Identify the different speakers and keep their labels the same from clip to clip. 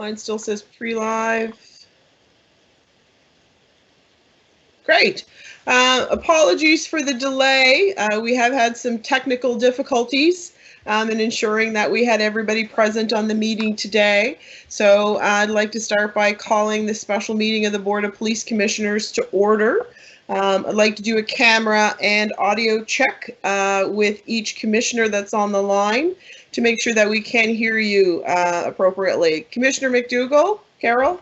Speaker 1: Mine still says pre-live. Great. Apologies for the delay. We have had some technical difficulties in ensuring that we had everybody present on the meeting today. So I'd like to start by calling the special meeting of the Board of Police Commissioners to order. I'd like to do a camera and audio check with each commissioner that's on the line to make sure that we can hear you appropriately. Commissioner McDougall, Carol?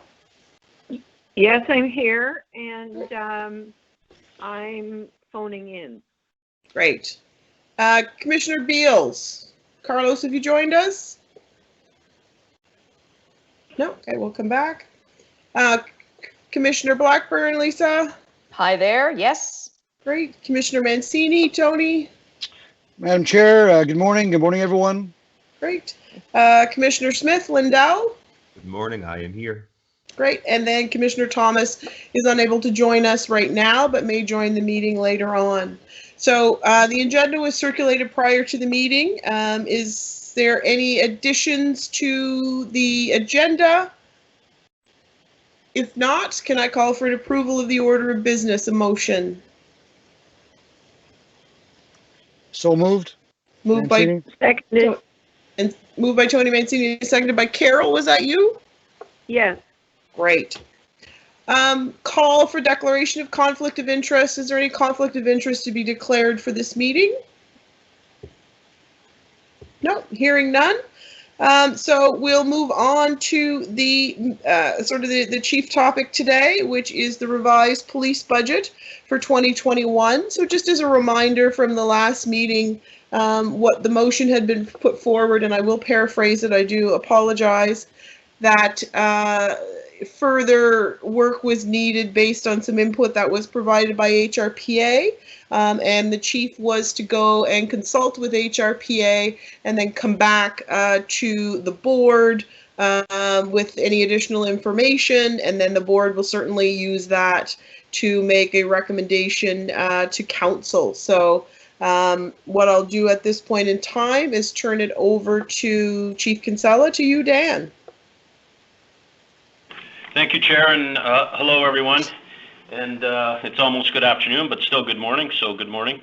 Speaker 2: Yes, I'm here, and I'm phoning in.
Speaker 1: Great. Commissioner Beals. Carlos, have you joined us? No? Okay, we'll come back. Commissioner Blackburn, Lisa?
Speaker 3: Hi there, yes.
Speaker 1: Great. Commissioner Mancini, Tony?
Speaker 4: Madam Chair, good morning. Good morning, everyone.
Speaker 1: Great. Commissioner Smith, Lindell?
Speaker 5: Good morning, I am here.
Speaker 1: Great. And then Commissioner Thomas is unable to join us right now, but may join the meeting later on. So the agenda was circulated prior to the meeting. Is there any additions to the agenda? If not, can I call for an approval of the order of business, a motion?
Speaker 4: So moved.
Speaker 1: Moved by
Speaker 2: Seconded.
Speaker 1: And moved by Tony Mancini, seconded by Carol. Was that you?
Speaker 2: Yes.
Speaker 1: Great. Call for declaration of conflict of interest. Is there any conflict of interest to be declared for this meeting? No, hearing none. So we'll move on to the sort of the chief topic today, which is the revised police budget for 2021. So just as a reminder from the last meeting, what the motion had been put forward, and I will paraphrase it, I do apologize, that further work was needed based on some input that was provided by HRPA, and the chief was to go and consult with HRPA and then come back to the board with any additional information, and then the board will certainly use that to make a recommendation to council. So what I'll do at this point in time is turn it over to Chief Kinsella, to you, Dan.
Speaker 6: Thank you, Chair, and hello, everyone. And it's almost good afternoon, but still good morning, so good morning.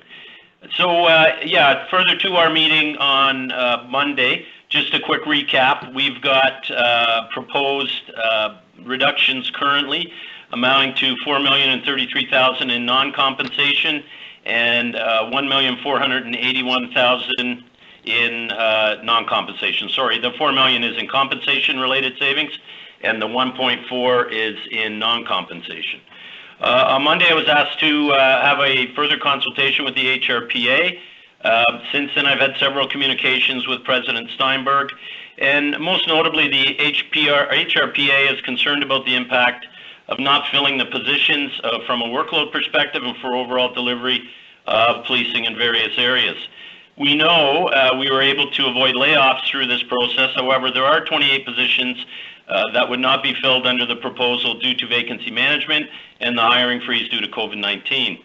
Speaker 6: So, yeah, further to our meeting on Monday, just a quick recap. We've got proposed reductions currently amounting to $4,033,000 in non-compensation and $1,481,000 in non-compensation. Sorry, the $4 million is in compensation-related savings, and the 1.4 is in non-compensation. On Monday, I was asked to have a further consultation with the HRPA. Since then, I've had several communications with President Steinberg, and most notably, the HRPA is concerned about the impact of not filling the positions from a workload perspective and for overall delivery of policing in various areas. We know we were able to avoid layoffs through this process. However, there are 28 positions that would not be filled under the proposal due to vacancy management and the hiring freeze due to COVID-19.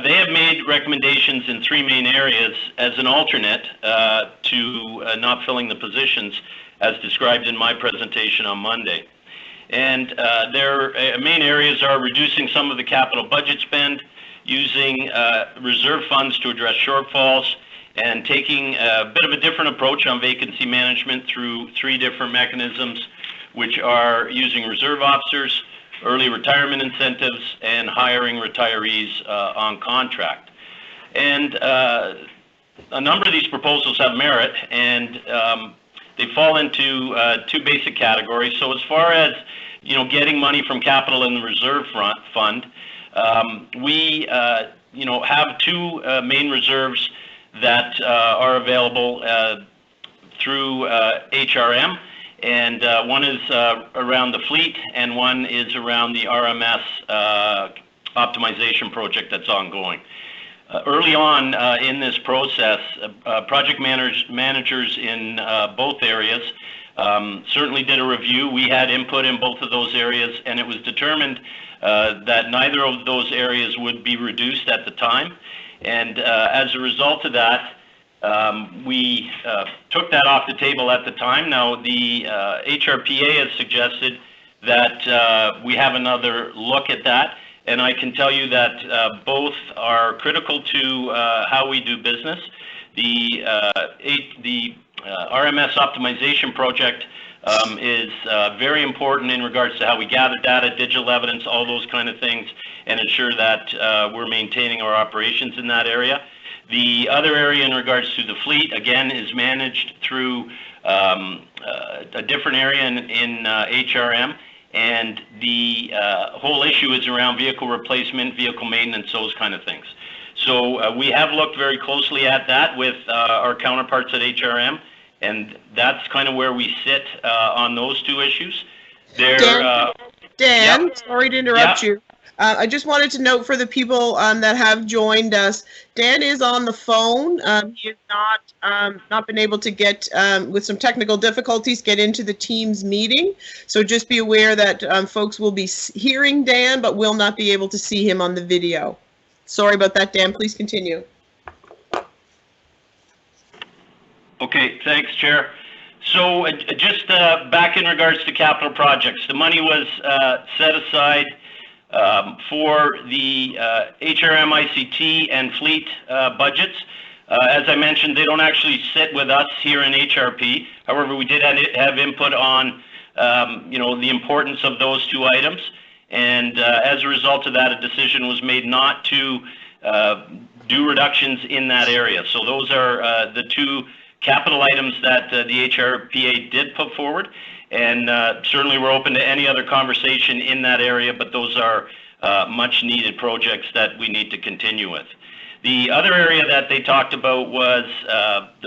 Speaker 6: They have made recommendations in three main areas as an alternate to not filling the positions as described in my presentation on Monday. And their main areas are reducing some of the capital budget spend, using reserve funds to address shortfalls, and taking a bit of a different approach on vacancy management through three different mechanisms, which are using reserve officers, early retirement incentives, and hiring retirees on contract. And a number of these proposals have merit, and they fall into two basic categories. So as far as getting money from capital in the reserve fund, we have two main reserves that are available through HRM. And one is around the fleet, and one is around the RMS optimization project that's ongoing. Early on in this process, project managers in both areas certainly did a review. We had input in both of those areas, and it was determined that neither of those areas would be reduced at the time. And as a result of that, We took that off the table at the time. Now, the HRPA has suggested that we have another look at that, and I can tell you that both are critical to how we do business. The RMS optimization project is very important in regards to how we gather data, digital evidence, all those kind of things, and ensure that we're maintaining our operations in that area. The other area in regards to the fleet, again, is managed through a different area in HRM, and the whole issue is around vehicle replacement, vehicle maintenance, those kind of things. So we have looked very closely at that with our counterparts at HRM, and that's kind of where we sit on those two issues.
Speaker 1: Dan,
Speaker 6: Yep.
Speaker 1: sorry to interrupt you. I just wanted to note for the people that have joined us, Dan is on the phone. He has not been able to get, with some technical difficulties, get into the Teams meeting. So just be aware that folks will be hearing Dan, but will not be able to see him on the video. Sorry about that, Dan. Please continue.
Speaker 6: Okay, thanks, Chair. So just back in regards to capital projects, the money was set aside for the HRM, ICT, and fleet budgets. As I mentioned, they don't actually sit with us here in HRP. However, we did have input on, the importance of those two items. And as a result of that, a decision was made not to do reductions in that area. So those are the two capital items that the HRPA did put forward. And certainly we're open to any other conversation in that area, but those are much needed projects that we need to continue with. The other area that they talked about was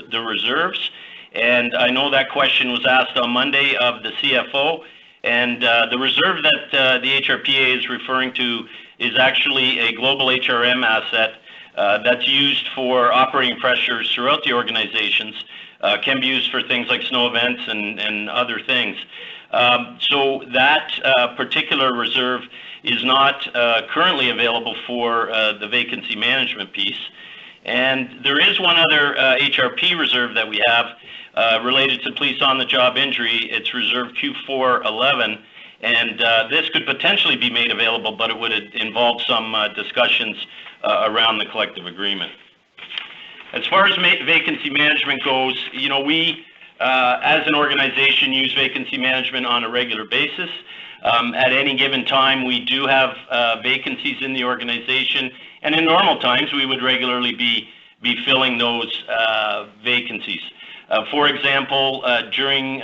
Speaker 6: the reserves. And I know that question was asked on Monday of the CFO. And the reserve that the HRPA is referring to is actually a global HRM asset that's used for operating pressures throughout the organizations, can be used for things like snow events and other things. So that particular reserve is not currently available for the vacancy management piece. And there is one other HRP reserve that we have related to police on-the-job injury. It's Reserve Q411. And this could potentially be made available, but it would involve some discussions around the collective agreement. As far as vacancy management goes, we, as an organization, use vacancy management on a regular basis. At any given time, we do have vacancies in the organization, and in normal times, we would regularly be filling those vacancies. For example, during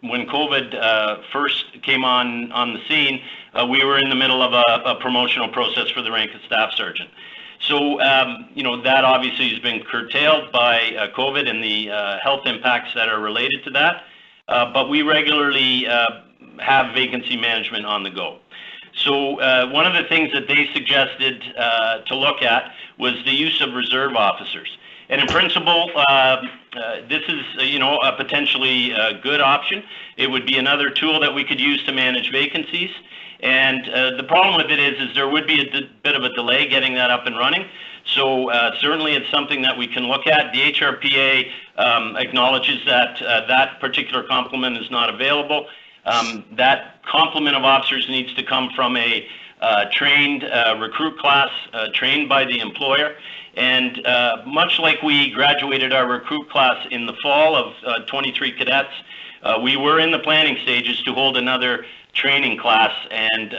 Speaker 6: when COVID first came on the scene, we were in the middle of a promotional process for the rank of staff sergeant. So, that obviously has been curtailed by COVID and the health impacts that are related to that. But we regularly have vacancy management on the go. So one of the things that they suggested to look at was the use of reserve officers. And in principle, this is, a potentially good option. It would be another tool that we could use to manage vacancies. And the problem with it is there would be a bit of a delay getting that up and running. So certainly it's something that we can look at. The HRPA acknowledges that that particular complement is not available. That complement of officers needs to come from a trained recruit class, trained by the employer. And much like we graduated our recruit class in the fall of 23 cadets, we were in the planning stages to hold another training class. And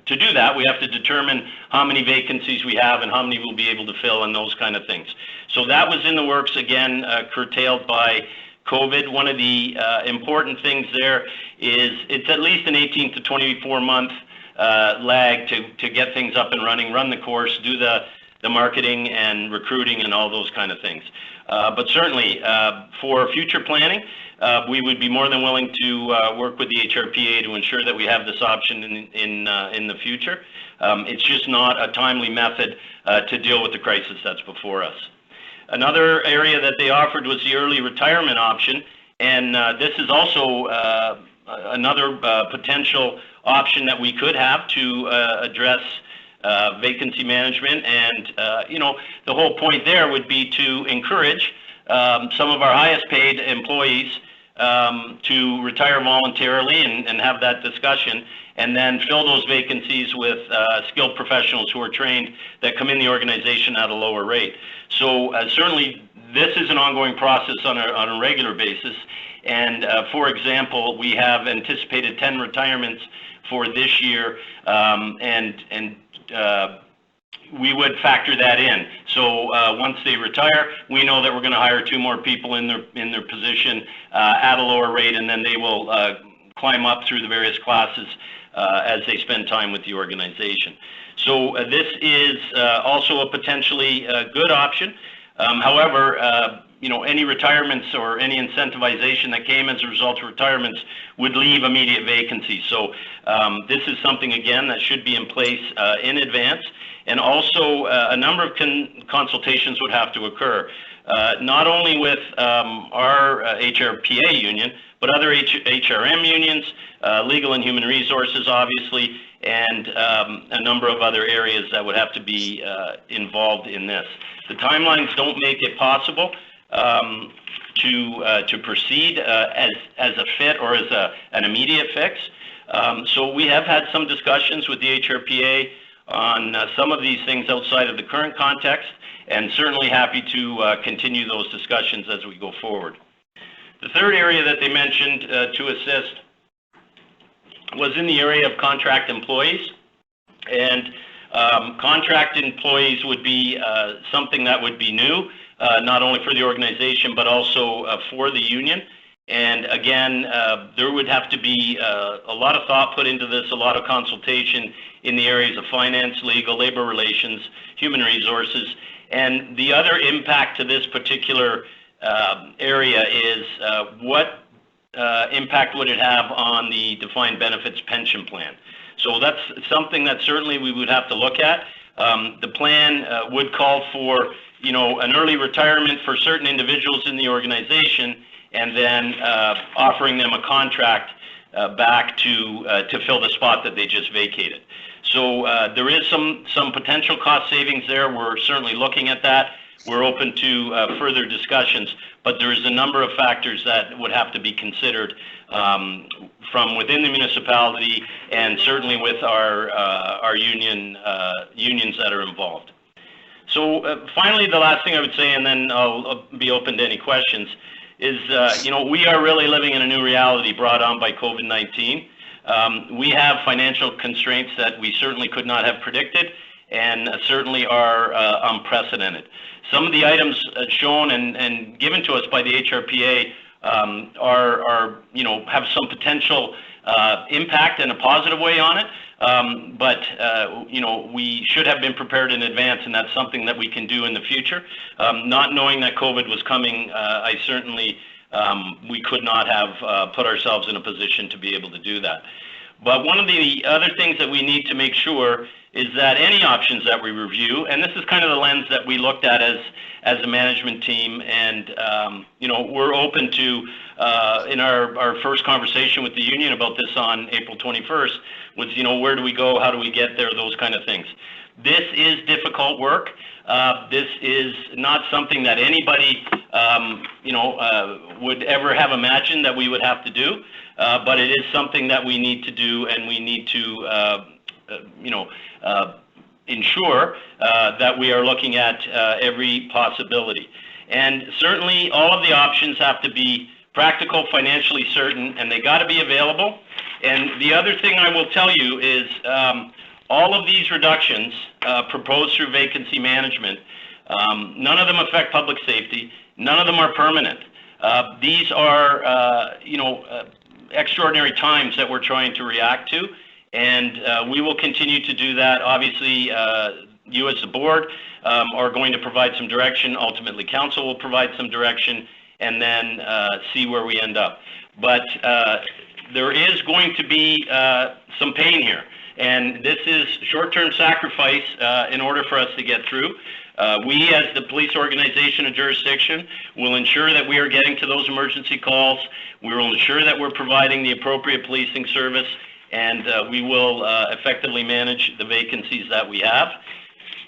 Speaker 6: to do that, we have to determine how many vacancies we have and how many we'll be able to fill and those kind of things. So that was in the works, again, curtailed by COVID. One of the important things there is it's at least an 18 to 24 month lag to get things up and running, run the course, do the marketing and recruiting and all those kind of things. But certainly for future planning, we would be more than willing to work with the HRPA to ensure that we have this option in the future. It's just not a timely method to deal with the crisis that's before us. Another area that they offered was the early retirement option, and this is also another potential option that we could have to address vacancy management. And, the whole point there would be to encourage some of our highest paid employees to retire voluntarily and have that discussion, and then fill those vacancies with skilled professionals who are trained that come in the organization at a lower rate. So certainly this is an ongoing process on a regular basis. And for example, we have anticipated 10 retirements for this year, and we would factor that in. So once they retire, we know that we're going to hire 2 more people in their position at a lower rate, and then they will climb up through the various classes as they spend time with the organization. So this is also a potentially good option. However, any retirements or any incentivization that came as a result of retirements would leave immediate vacancies. So this is something, again, that should be in place in advance. And also, a number of consultations would have to occur, not only with our HRPA union, but other HRM unions, legal and human resources, obviously, and a number of other areas that would have to be involved in this. The timelines don't make it possible to proceed as a fit or as an immediate fix. So we have had some discussions with the HRPA on some of these things outside of the current context, and certainly happy to continue those discussions as we go forward. The third area that they mentioned to assist was in the area of contract employees. And contract employees would be something that would be new, not only for the organization, but also for the union. And again, there would have to be a lot of thought put into this, a lot of consultation in the areas of finance, legal, labor relations, human resources. And the other impact to this particular area is what impact would it have on the defined benefits pension plan? So that's something that certainly we would have to look at. The plan would call for, an early retirement for certain individuals in the organization, and then offering them a contract back to fill the spot that they just vacated. So there is some potential cost savings there. We're certainly looking at that. We're open to further discussions, but there is a number of factors that would have to be considered from within the municipality, and certainly with our unions that are involved. So finally, the last thing I would say, and then I'll be open to any questions, is we are really living in a new reality brought on by COVID-19. We have financial constraints that we certainly could not have predicted, and certainly are unprecedented. Some of the items shown and given to us by the HRPA are have some potential impact in a positive way on it, but we should have been prepared in advance, and that's something that we can do in the future. Not knowing that COVID was coming, I certainly we could not have put ourselves in a position to be able to do that. But one of the other things that we need to make sure is that any options that we review, and this is kind of the lens that we looked at as a management team, and we're open to, in our first conversation with the union about this on April 21st, was where do we go, how do we get there, those kind of things. This is difficult work. This is not something that anybody would ever have imagined that we would have to do, but it is something that we need to do, and we need to ensure that we are looking at every possibility. And certainly all of the options have to be practical, financially certain, and they got to be available. And the other thing I will tell you is all of these reductions proposed through vacancy management, none of them affect public safety, none of them are permanent. These are extraordinary times that we're trying to react to, and we will continue to do that. Obviously, you as the board are going to provide some direction. Ultimately, council will provide some direction, and then see where we end up. But there is going to be some pain here, and this is short-term sacrifice in order for us to get through. We, as the police organization and jurisdiction, will ensure that we are getting to those emergency calls. We will ensure that we're providing the appropriate policing service, and we will effectively manage the vacancies that we have.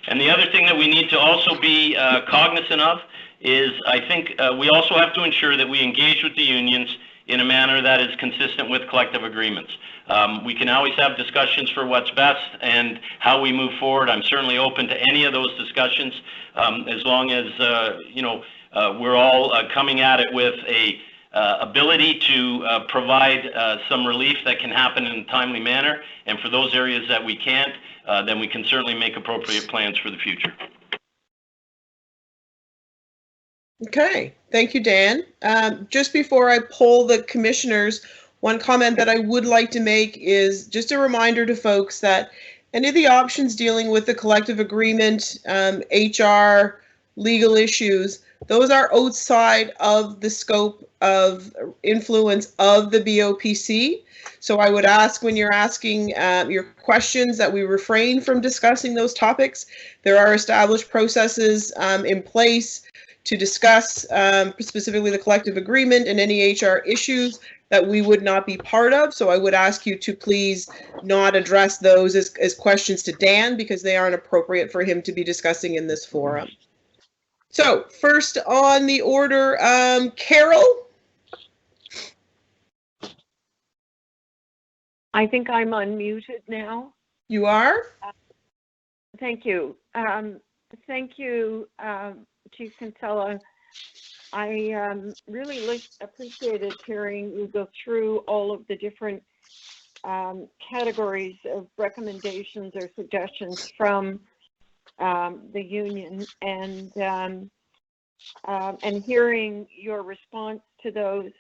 Speaker 6: And the other thing that we need to also be cognizant of is I think we also have to ensure that we engage with the unions in a manner that is consistent with collective agreements. We can always have discussions for what's best and how we move forward. I'm certainly open to any of those discussions as long as we're all coming at it with a ability to provide some relief that can happen in a timely manner. And for those areas that we can't, then we can certainly make appropriate plans for the future.
Speaker 1: Okay, thank you, Dan. Just before I poll the commissioners, one comment that I would like to make is just a reminder to folks that any of the options dealing with the collective agreement, HR, legal issues, those are outside of the scope of influence of the BOPC. So I would ask when you're asking your questions that we refrain from discussing those topics. There are established processes in place to discuss specifically the collective agreement and any HR issues that we would not be part of. So I would ask you to please not address those as questions to Dan because they aren't appropriate for him to be discussing in this forum. So first on the order, Carol?
Speaker 2: I think I'm unmuted now.
Speaker 1: You are?
Speaker 2: Thank you. Thank you, Chief Kinsella. I really appreciated hearing you go through all of the different categories of recommendations or suggestions from the union, and hearing your response to those.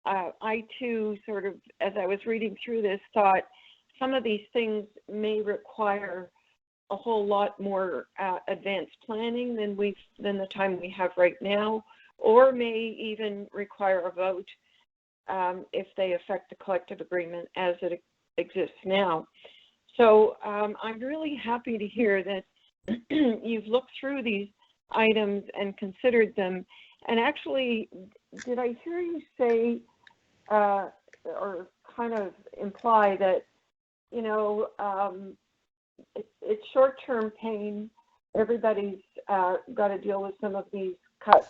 Speaker 2: I too sort of, as I was reading through this, thought some of these things may require a whole lot more advanced planning than the time we have right now, or may even require a vote if they affect the collective agreement as it exists now. So I'm really happy to hear that you've looked through these items and considered them. And actually, did I hear you say or kind of imply that, you know, it's short-term pain. Everybody's got to deal with some of these cuts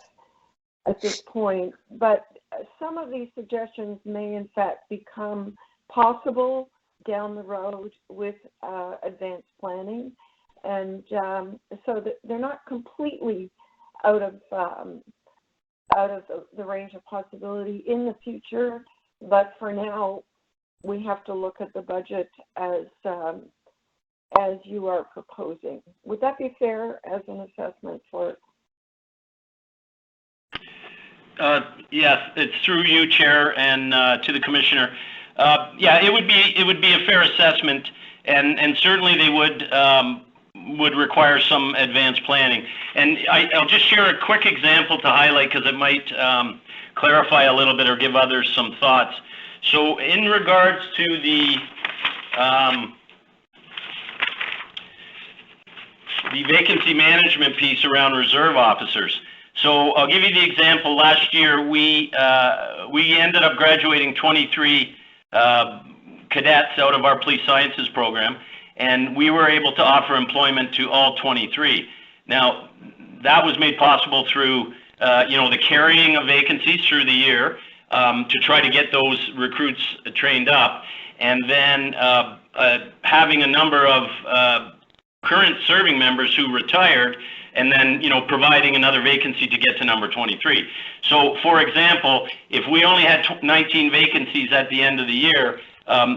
Speaker 2: at this point, but some of these suggestions may in fact become possible down the road with advanced planning, and so that they're not completely out of the range of possibility in the future. But for now, we have to look at the budget as you are proposing. Would that be fair as an assessment for?
Speaker 6: Yes, it's through you, Chair, and to the Commissioner. Yeah, it would be a fair assessment, and certainly they would require some advanced planning. And I'll just share a quick example to highlight because it might clarify a little bit or give others some thoughts. So in regards to the vacancy management piece around reserve officers. So I'll give you the example. Last year, we ended up graduating 23 cadets out of our police sciences program, and we were able to offer employment to all 23. Now, that was made possible through the carrying of vacancies through the year to try to get those recruits trained up, and then having a number of current serving members who retired, and then providing another vacancy to get to number 23. So, for example, if we only had 19 vacancies at the end of the year,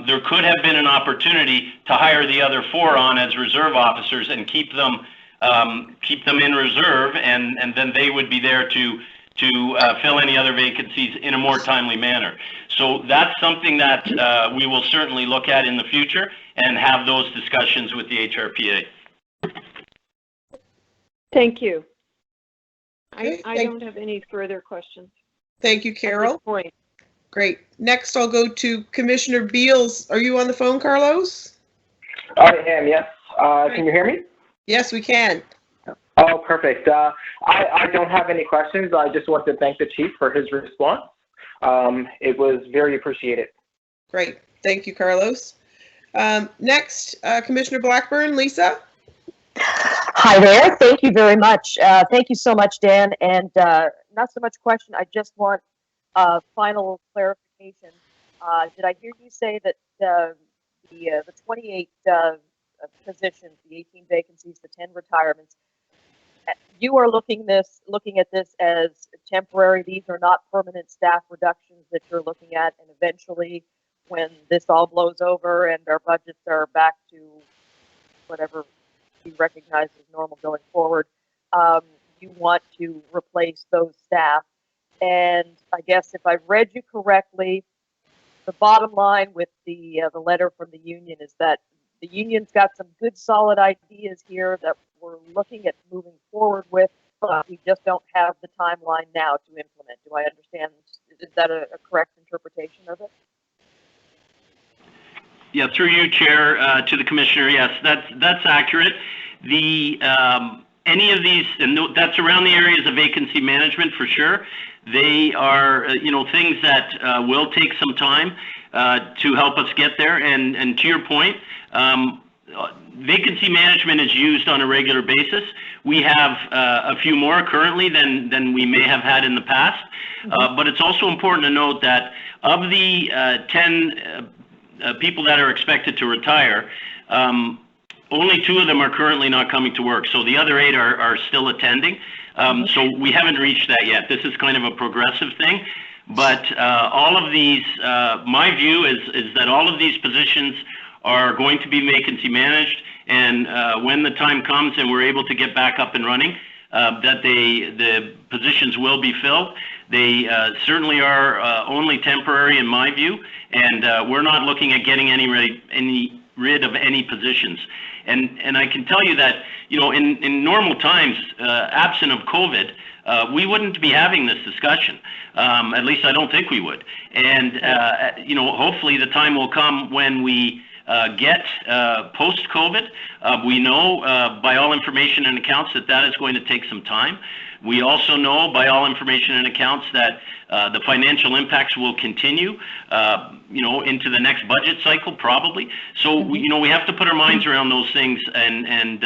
Speaker 6: there could have been an opportunity to hire the other 4 on as reserve officers and keep them in reserve, and then they would be there to fill any other vacancies in a more timely manner. So that's something that we will certainly look at in the future and have those discussions with the HRPA.
Speaker 2: Thank you.
Speaker 1: Okay,
Speaker 2: I don't have any further questions.
Speaker 1: Thank you, Carol.
Speaker 2: At this point.
Speaker 1: Great. Next, I'll go to Commissioner Beals. Are you on the phone, Carlos?
Speaker 7: I am, yes. Can you hear me?
Speaker 1: Yes, we can.
Speaker 7: Oh, perfect. I don't have any questions. I just want to thank the Chief for his response. It was very appreciated.
Speaker 1: Great. Thank you, Carlos. Next, Commissioner Blackburn, Lisa.
Speaker 3: Hi there. Thank you very much. Thank you so much, Dan. And not so much question. I just want final clarification. Did I hear you say that the 28 positions, the 18 vacancies, the 10 retirements, you are looking at this as temporary? These are not permanent staff reductions that you're looking at, and eventually, when this all blows over and our budgets are back to whatever we recognize as normal going forward, you want to replace those staff. And I guess if I've read you correctly, the bottom line with the letter from the union is that the union's got some good solid ideas here that we're looking at moving forward with, but we just don't have the timeline now to implement. Do I understand? Is that a correct interpretation of it?
Speaker 6: Yeah, through you, Chair, to the Commissioner. Yes, that's accurate. The any of these, and that's around the areas of vacancy management for sure. They are, things that will take some time to help us get there. And to your point, vacancy management is used on a regular basis. We have a few more currently than we may have had in the past. But it's also important to note that of the 10 people that are expected to retire, only 2 of them are currently not coming to work. So the other 8 are still attending. So we haven't reached that yet. This is kind of a progressive thing. But all of these, my view is that all of these positions are going to be vacancy managed. And when the time comes and we're able to get back up and running, that the positions will be filled. They certainly are only temporary in my view, and we're not looking at getting rid of any positions. And I can tell you that, in normal times, absent of COVID, we wouldn't be having this discussion. At least I don't think we would. And, hopefully the time will come when we get post-COVID. We know by all information and accounts that is going to take some time. We also know by all information and accounts that the financial impacts will continue, into the next budget cycle probably. So we have to put our minds around those things and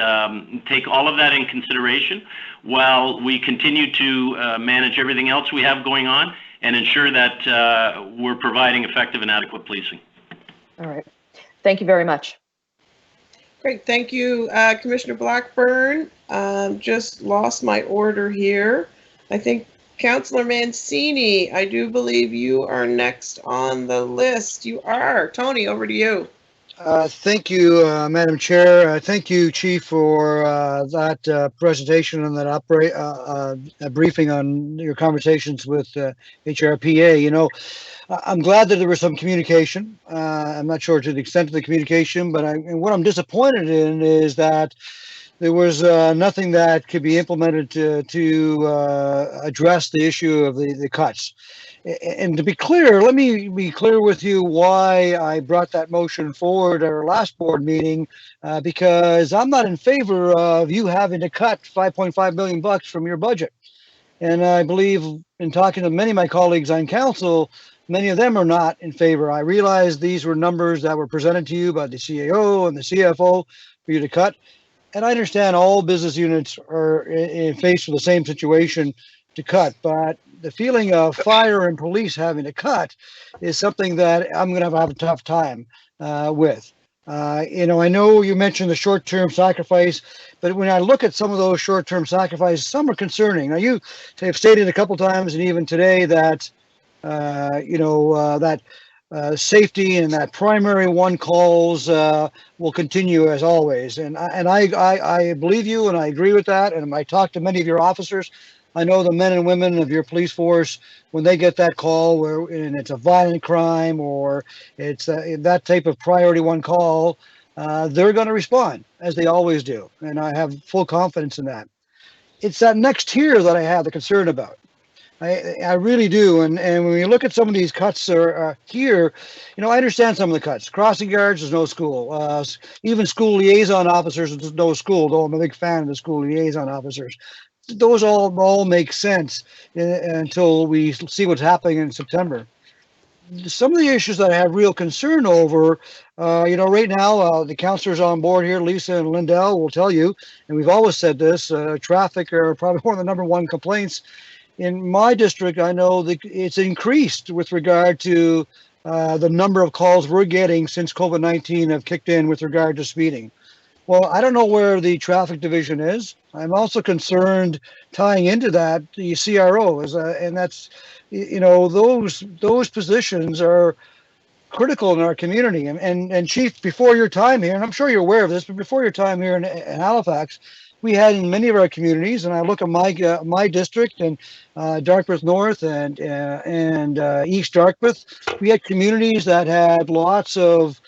Speaker 6: take all of that in consideration while we continue to manage everything else we have going on and ensure that we're providing effective and adequate policing.
Speaker 3: All right. Thank you very much.
Speaker 1: Great, thank you, Commissioner Blackburn. Just lost my order here. I think Councillor Mancini, I do believe you are next on the list. You are. Tony, over to you.
Speaker 4: Thank you, Madam Chair. Thank you, Chief, for that presentation and that briefing on your conversations with HRPA. I'm glad that there was some communication. I'm not sure to the extent of the communication, but what I'm disappointed in is that there was nothing that could be implemented to address the issue of the cuts. And to be clear, let me be clear with you why I brought that motion forward at our last board meeting, because I'm not in favor of you having to cut $5.5 million from your budget. And I believe in talking to many of my colleagues on council, many of them are not in favor. I realize these were numbers that were presented to you by the CAO and the CFO for you to cut. And I understand all business units are faced with the same situation to cut, but the feeling of fire and police having to cut is something that I'm going to have a tough time with. I know you mentioned the short-term sacrifice, but when I look at some of those short-term sacrifices, some are concerning. Now, you have stated a couple times and even today that, safety and that primary one calls will continue as always. And I believe you and I agree with that. And I talk to many of your officers. I know the men and women of your police force, when they get that call and it's a violent crime or it's that type of priority one call, they're going to respond as they always do. And I have full confidence in that. It's that next tier that I have the concern about. I really do. And when we look at some of these cuts here, I understand some of the cuts. Crossing guards, there's no school. Even school liaison officers, there's no school, though I'm a big fan of the school liaison officers. Those all make sense until we see what's happening in September. some of the issues that I have real concern over, right now, the counselors on board here, Lisa and Lindell, will tell you, and we've always said this, traffic are probably one of the #1 complaints. In my district, I know that it's increased with regard to the number of calls we're getting since COVID-19 have kicked in with regard to speeding. Well, I don't know where the traffic division is. I'm also concerned tying into that the CRO and that's, those positions are critical in our community. And Chief, before your time here, and I'm sure you're aware of this, but before your time here in Halifax, we had in many of our communities, and I look at my district and Dartmouth North and East Dartmouth, we had communities that had lots of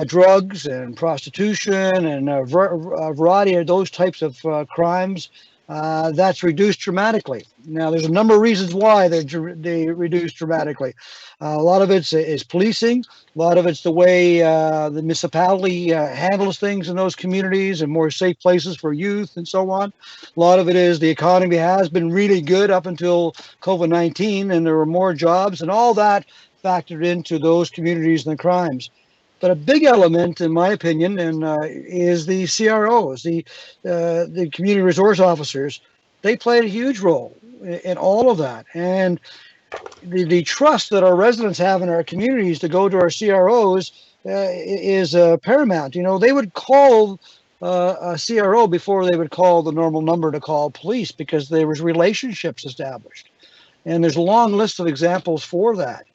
Speaker 4: drugs and prostitution and a variety of those types of crimes. That's reduced dramatically. Now, there's a number of reasons why they reduced dramatically. A lot of it is policing. A lot of it's the way the municipality handles things in those communities and more safe places for youth and so on. A lot of it is the economy has been really good up until COVID-19, and there were more jobs, and all that factored into those communities and the crimes. But a big element, in my opinion, is the CROs, the community resource officers. They played a huge role in all of that, and the trust that our residents have in our communities to go to our CROs is paramount. They would call a CRO before they would call the normal number to call police because there was relationships established, and there's a long list of examples for that.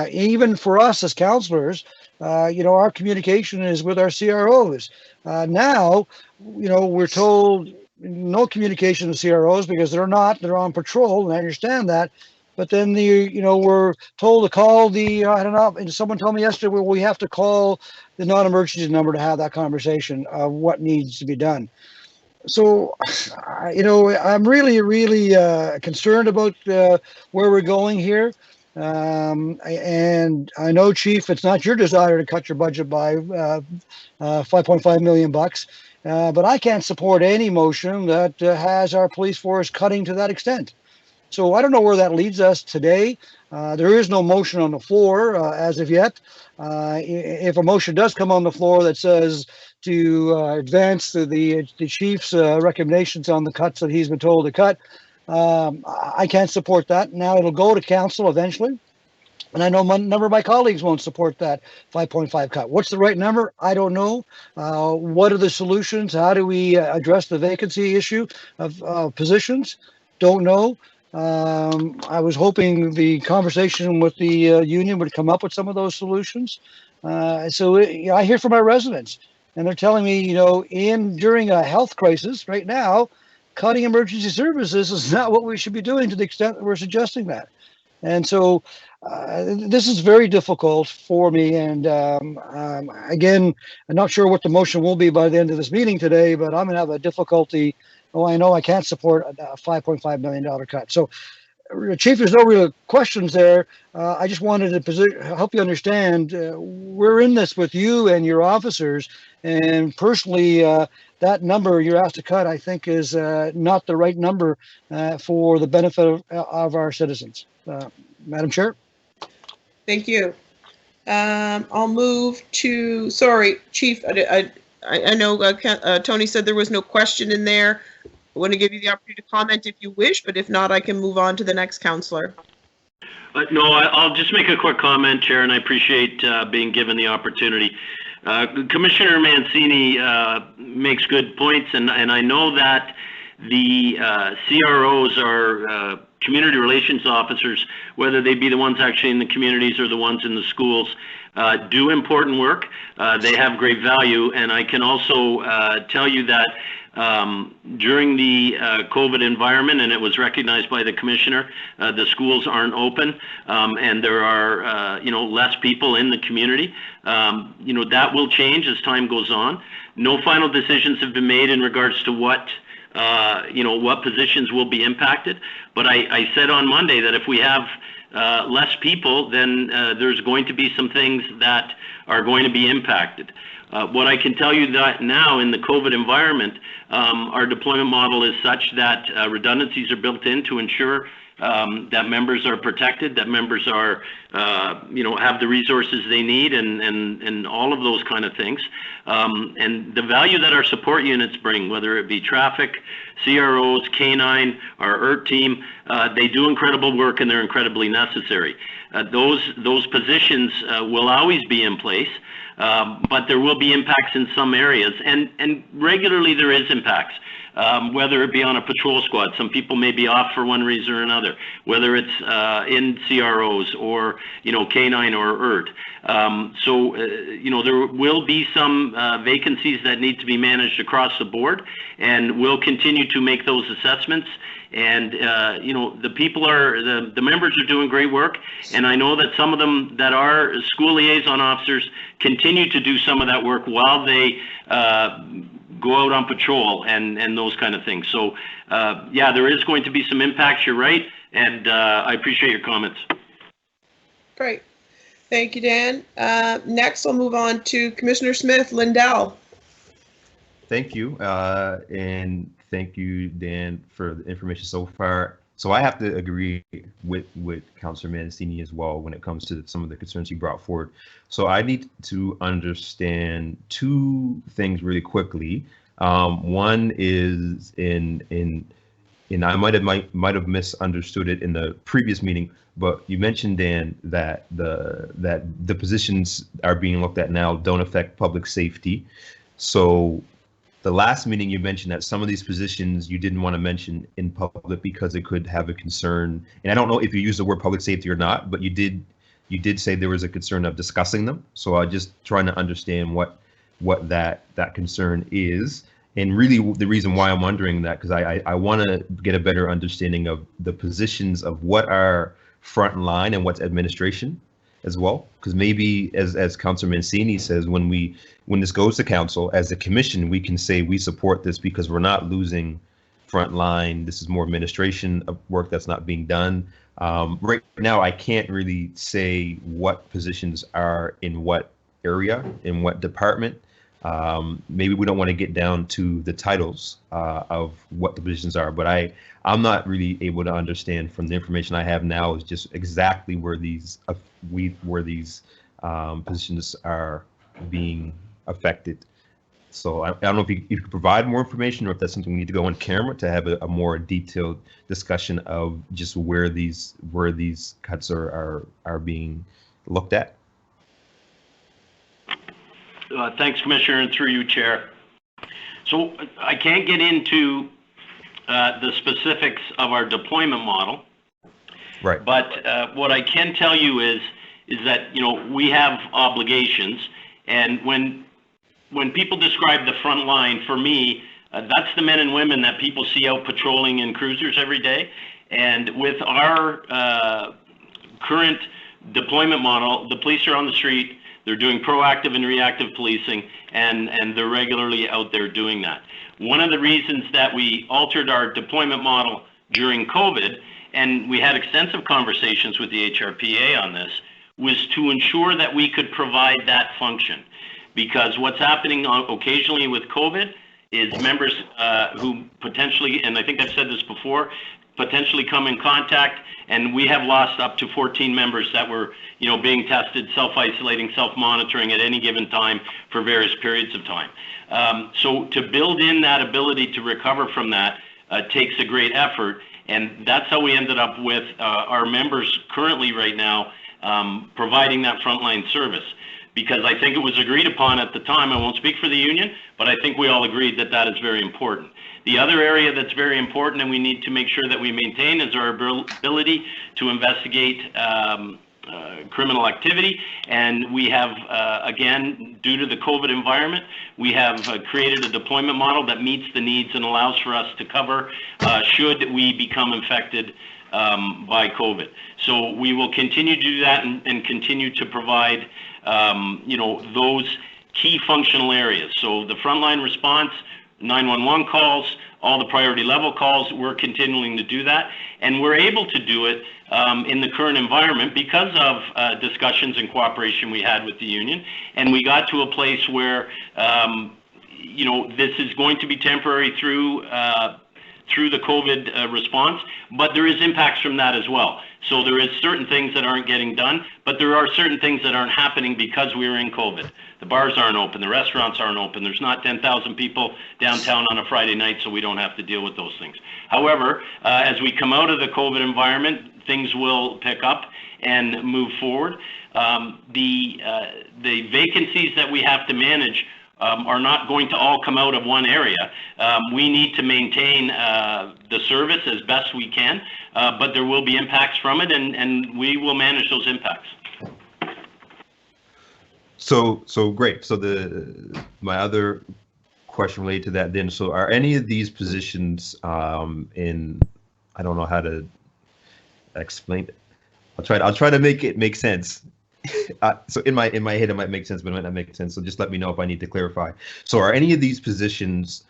Speaker 4: Even for us as counselors, our communication is with our CROs. Now, we're told no communication with CROs because they're on patrol, and I understand that. But then we're told to call I don't know, and someone told me yesterday, well, we have to call the non-emergency number to have that conversation of what needs to be done. So, I'm really, really concerned about where we're going here. And I know, Chief, it's not your desire to cut your budget by $5.5 million, but I can't support any motion that has our police force cutting to that extent. So I don't know where that leads us today. There is no motion on the floor as of yet. If a motion does come on the floor that says to advance the chief's recommendations on the cuts that he's been told to cut, I can't support that. Now it'll go to council eventually. And I know a number of my colleagues won't support that 5.5 cut. What's the right number? I don't know. What are the solutions? How do we address the vacancy issue of positions? Don't know. I was hoping the conversation with the union would come up with some of those solutions. So I hear from our residents, and they're telling me, during a health crisis right now, cutting emergency services is not what we should be doing to the extent that we're suggesting that. And so this is very difficult for me. And again, I'm not sure what the motion will be by the end of this meeting today, but I'm going to have a difficulty. Oh, I know I can't support a $5.5 million cut. So, Chief, there's no real questions there. I just wanted to help you understand we're in this with you and your officers. And personally, that number you're asked to cut, I think, is not the right number for the benefit of our citizens. Madam Chair.
Speaker 1: Thank you. I'll move to, sorry, Chief, I know Tony said there was no question in there. I want to give you the opportunity to comment if you wish, but if not, I can move on to the next counselor.
Speaker 6: No, I'll just make a quick comment, Chair, and I appreciate being given the opportunity. Commissioner Mancini makes good points, and I know that the CROs are community relations officers, whether they be the ones actually in the communities or the ones in the schools, do important work. They have great value, and I can also tell you that during the COVID environment, and it was recognized by the commissioner, the schools aren't open, and there are less people in the community. That will change as time goes on. No final decisions have been made in regards to what positions will be impacted. But I said on Monday that if we have less people, then there's going to be some things that are going to be impacted. What I can tell you that now in the COVID environment, our deployment model is such that redundancies are built in to ensure that members are protected, that members are, have the resources they need, and all of those kind of things. And the value that our support units bring, whether it be traffic, CROs, K9, our ERT team, they do incredible work and they're incredibly necessary. Those positions will always be in place, but there will be impacts in some areas, and regularly there is impacts. Whether it be on a patrol squad, some people may be off for one reason or another, whether it's in CROs or, K9 or ERT. There will be some vacancies that need to be managed across the board, and we'll continue to make those assessments. And, the people the members are doing great work, and I know that some of them that are school liaison officers continue to do some of that work while they go out on patrol and those kind of things. So, there is going to be some impacts, you're right, and I appreciate your comments.
Speaker 1: Great. Thank you, Dan. Next, I'll move on to Commissioner Smith. Lindell.
Speaker 5: Thank you. And thank you, Dan, for the information so far. So I have to agree with Councillor Mancini as well when it comes to some of the concerns he brought forward. So I need to understand two things really quickly. One is in I might have misunderstood it in the previous meeting, but you mentioned, Dan, that the positions are being looked at now don't affect public safety. So the last meeting you mentioned that some of these positions you didn't want to mention in public because it could have a concern. And I don't know if you used the word public safety or not, but you did say there was a concern of discussing them. So I'm just trying to understand what that concern is. And really the reason why I'm wondering that, because I want to get a better understanding of the positions of what are frontline and what's administration as well. Because maybe as Councilor Mancini says, when this goes to council as a commission, we can say we support this because we're not losing frontline. This is more administration of work that's not being done. Right now, I can't really say what positions are in what area, in what department. Maybe we don't want to get down to the titles of what the positions are, but I'm not really able to understand from the information I have now is just exactly where these positions are being affected. So I don't know if you could provide more information or if that's something we need to go on camera to have a more detailed discussion of just where these cuts are being looked at.
Speaker 6: Thanks, Commissioner, and through you, Chair. So I can't get into the specifics of our deployment model.
Speaker 5: Right.
Speaker 6: But what I can tell you is that, we have obligations, and when people describe the front line, for me, that's the men and women that people see out patrolling in cruisers every day. And with our current deployment model, the police are on the street. They're doing proactive and reactive policing, and they're regularly out there doing that. One of the reasons that we altered our deployment model during COVID, and we had extensive conversations with the HRPA on this, was to ensure that we could provide that function. Because what's happening occasionally with COVID is members who potentially, and I think I've said this before, potentially come in contact, and we have lost up to 14 members that were, being tested, self-isolating, self-monitoring at any given time for various periods of time. So to build in that ability to recover from that takes a great effort, and that's how we ended up with our members currently right now providing that frontline service. Because I think it was agreed upon at the time, I won't speak for the union, but I think we all agreed that that is very important. The other area that's very important and we need to make sure that we maintain is our ability to investigate criminal activity. And we have, again, due to the COVID environment, we have created a deployment model that meets the needs and allows for us to cover should we become infected by COVID. So we will continue to do that and continue to provide those key functional areas. So the frontline response, 911 calls, all the priority level calls, we're continuing to do that. And we're able to do it in the current environment because of discussions and cooperation we had with the union. And we got to a place where, this is going to be temporary through through the COVID response, but there is impacts from that as well. So there is certain things that aren't getting done, but there are certain things that aren't happening because we are in COVID. The bars aren't open, the restaurants aren't open, there's not 10,000 people downtown on a Friday night, so we don't have to deal with those things. However, as we come out of the COVID environment, things will pick up and move forward. The vacancies that we have to manage are not going to all come out of one area. We need to maintain the service as best we can, but there will be impacts from it, and we will manage those impacts.
Speaker 5: So great. So my other question related to that then, so are any of these positions I don't know how to explain it. I'll try to make it make sense. So in my head it might make sense, but it might not make sense. So just let me know if I need to clarify. So are any of these positions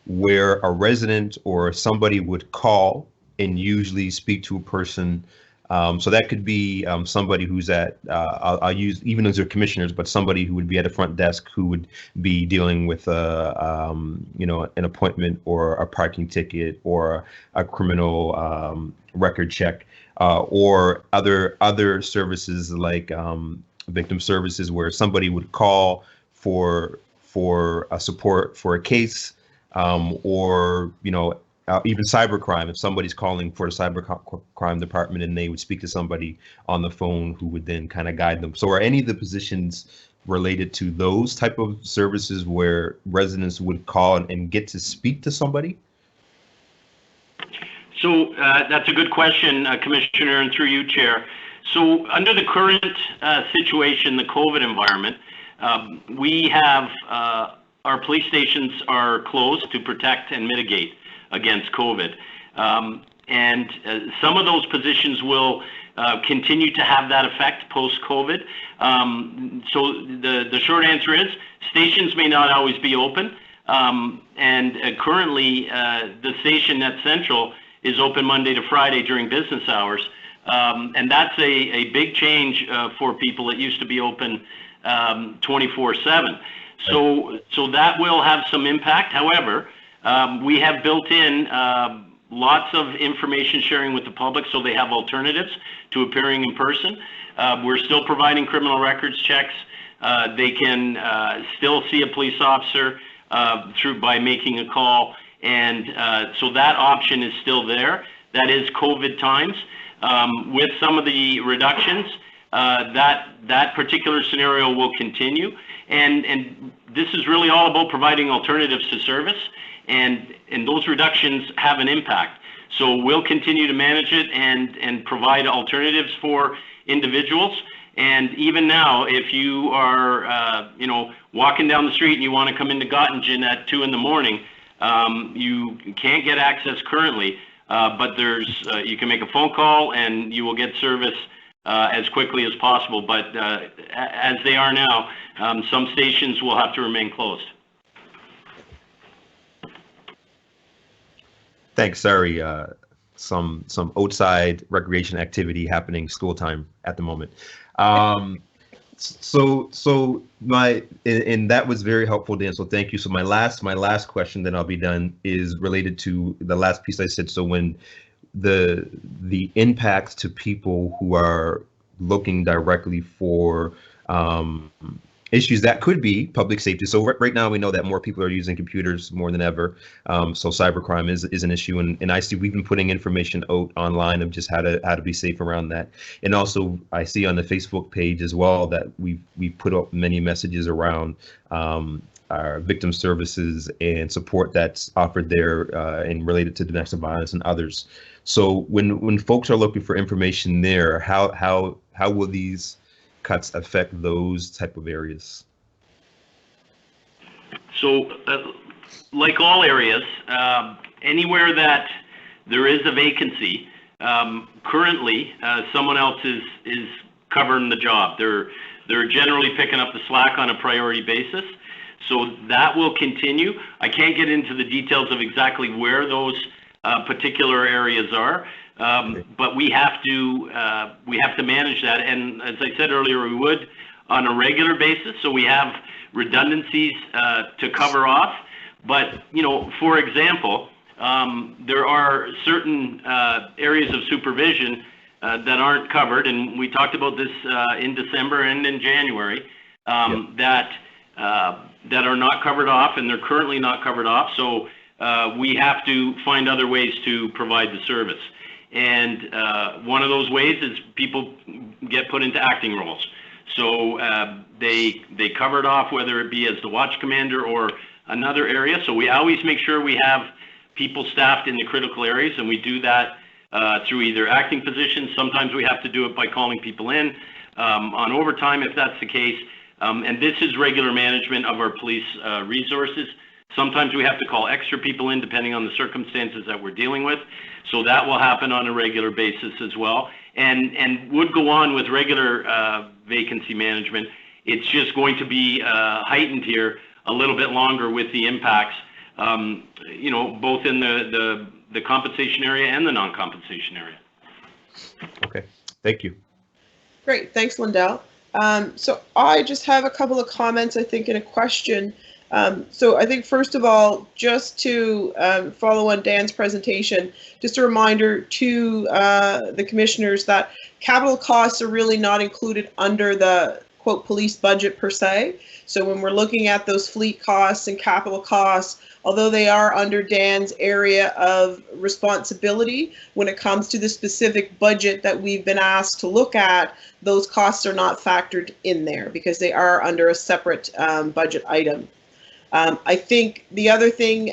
Speaker 5: where a resident or somebody would call and usually speak to a person? So that could be somebody who's at, I'll use, even though they're commissioners, but somebody who would be at a front desk who would be dealing with an appointment or a parking ticket or a criminal record check, or other services like victim services, where somebody would call for a support for a case, or even cybercrime. If somebody's calling for the cybercrime department and they would speak to somebody on the phone who would then kind of guide them. So are any of the positions related to those type of services where residents would call and get to speak to somebody?
Speaker 6: So that's a good question, Commissioner, and through you, Chair. So under the current situation, the COVID environment, we have our police stations are closed to protect and mitigate against COVID. And some of those positions will continue to have that effect post-COVID. So the short answer is stations may not always be open. And currently the station at Central is open Monday to Friday during business hours. And that's a big change for people. It used to be open 24/7. So that will have some impact. However, we have built in lots of information sharing with the public, so they have alternatives to appearing in person. We're still providing criminal records checks. They can still see a police officer by making a call, and so that option is still there. That is COVID times. With some of the reductions, that particular scenario will continue, and this is really all about providing alternatives to service. And those reductions have an impact. So we'll continue to manage it and provide alternatives for individuals. And even now, if you are, walking down the street and you want to come into Gottingen at 2 a.m, you can't get access currently, but you can make a phone call and you will get service as quickly as possible. But as they are now, some stations will have to remain closed.
Speaker 5: Thanks. Sorry, some outside recreation activity happening school time at the moment. So that was very helpful, Dan. So thank you. So my last question, then I'll be done, is related to the last piece I said. So when the impacts to people who are looking directly for issues that could be public safety. So right now we know that more people are using computers more than ever. So cybercrime is an issue, and I see we've been putting information out online of just how to be safe around that. And also I see on the Facebook page as well that we've put up many messages around our victim services and support that's offered there and related to domestic violence and others. So when folks are looking for information there, how will these cuts affect those type of areas?
Speaker 6: So like all areas, anywhere that there is a vacancy, currently someone else is covering the job. They're generally picking up the slack on a priority basis. So that will continue. I can't get into the details of exactly where those particular areas are, but we have to manage that. And as I said earlier, we would on a regular basis. So we have redundancies to cover off, But, for example, there are certain areas of supervision that aren't covered, and we talked about this in December and in January, that are not covered off, and they're currently not covered off. So we have to find other ways to provide the service. And one of those ways is people get put into acting roles. So they cover it off, whether it be as the watch commander or another area. So we always make sure we have people staffed in the critical areas, and we do that through either acting positions. Sometimes we have to do it by calling people in on overtime if that's the case. And this is regular management of our police resources. Sometimes we have to call extra people in depending on the circumstances that we're dealing with. So that will happen on a regular basis as well. And would go on with regular vacancy management. It's just going to be heightened here a little bit longer with the impacts, both in the compensation area and the non-compensation area.
Speaker 5: Okay, thank you.
Speaker 1: Great, thanks, Lindell. So I just have a couple of comments, I think, and a question. So I think, first of all, just to follow on Dan's presentation, just a reminder to the commissioners that capital costs are really not included under the, quote, police budget per se. So when we're looking at those fleet costs and capital costs, although they are under Dan's area of responsibility, when it comes to the specific budget that we've been asked to look at, those costs are not factored in there because they are under a separate budget item. I think the other thing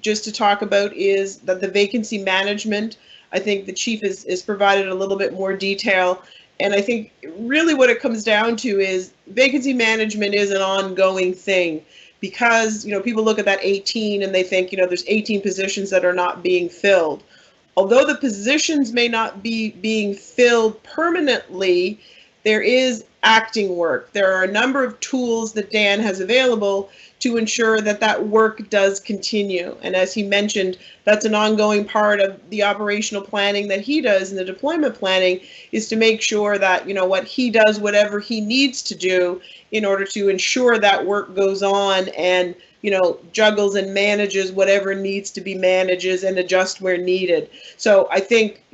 Speaker 1: just to talk about is that the vacancy management, I think the chief is provided a little bit more detail. And I think really what it comes down to is vacancy management is an ongoing thing because, people look at that 18 and they think, there's 18 positions that are not being filled. Although the positions may not be being filled permanently, there is acting work. There are a number of tools that Dan has available to ensure that that work does continue. And as he mentioned, that's an ongoing part of the operational planning that he does and the deployment planning is to make sure that, he does whatever he needs to do in order to ensure that work goes on and, juggles and manages whatever needs to be managed and adjust where needed. So I think,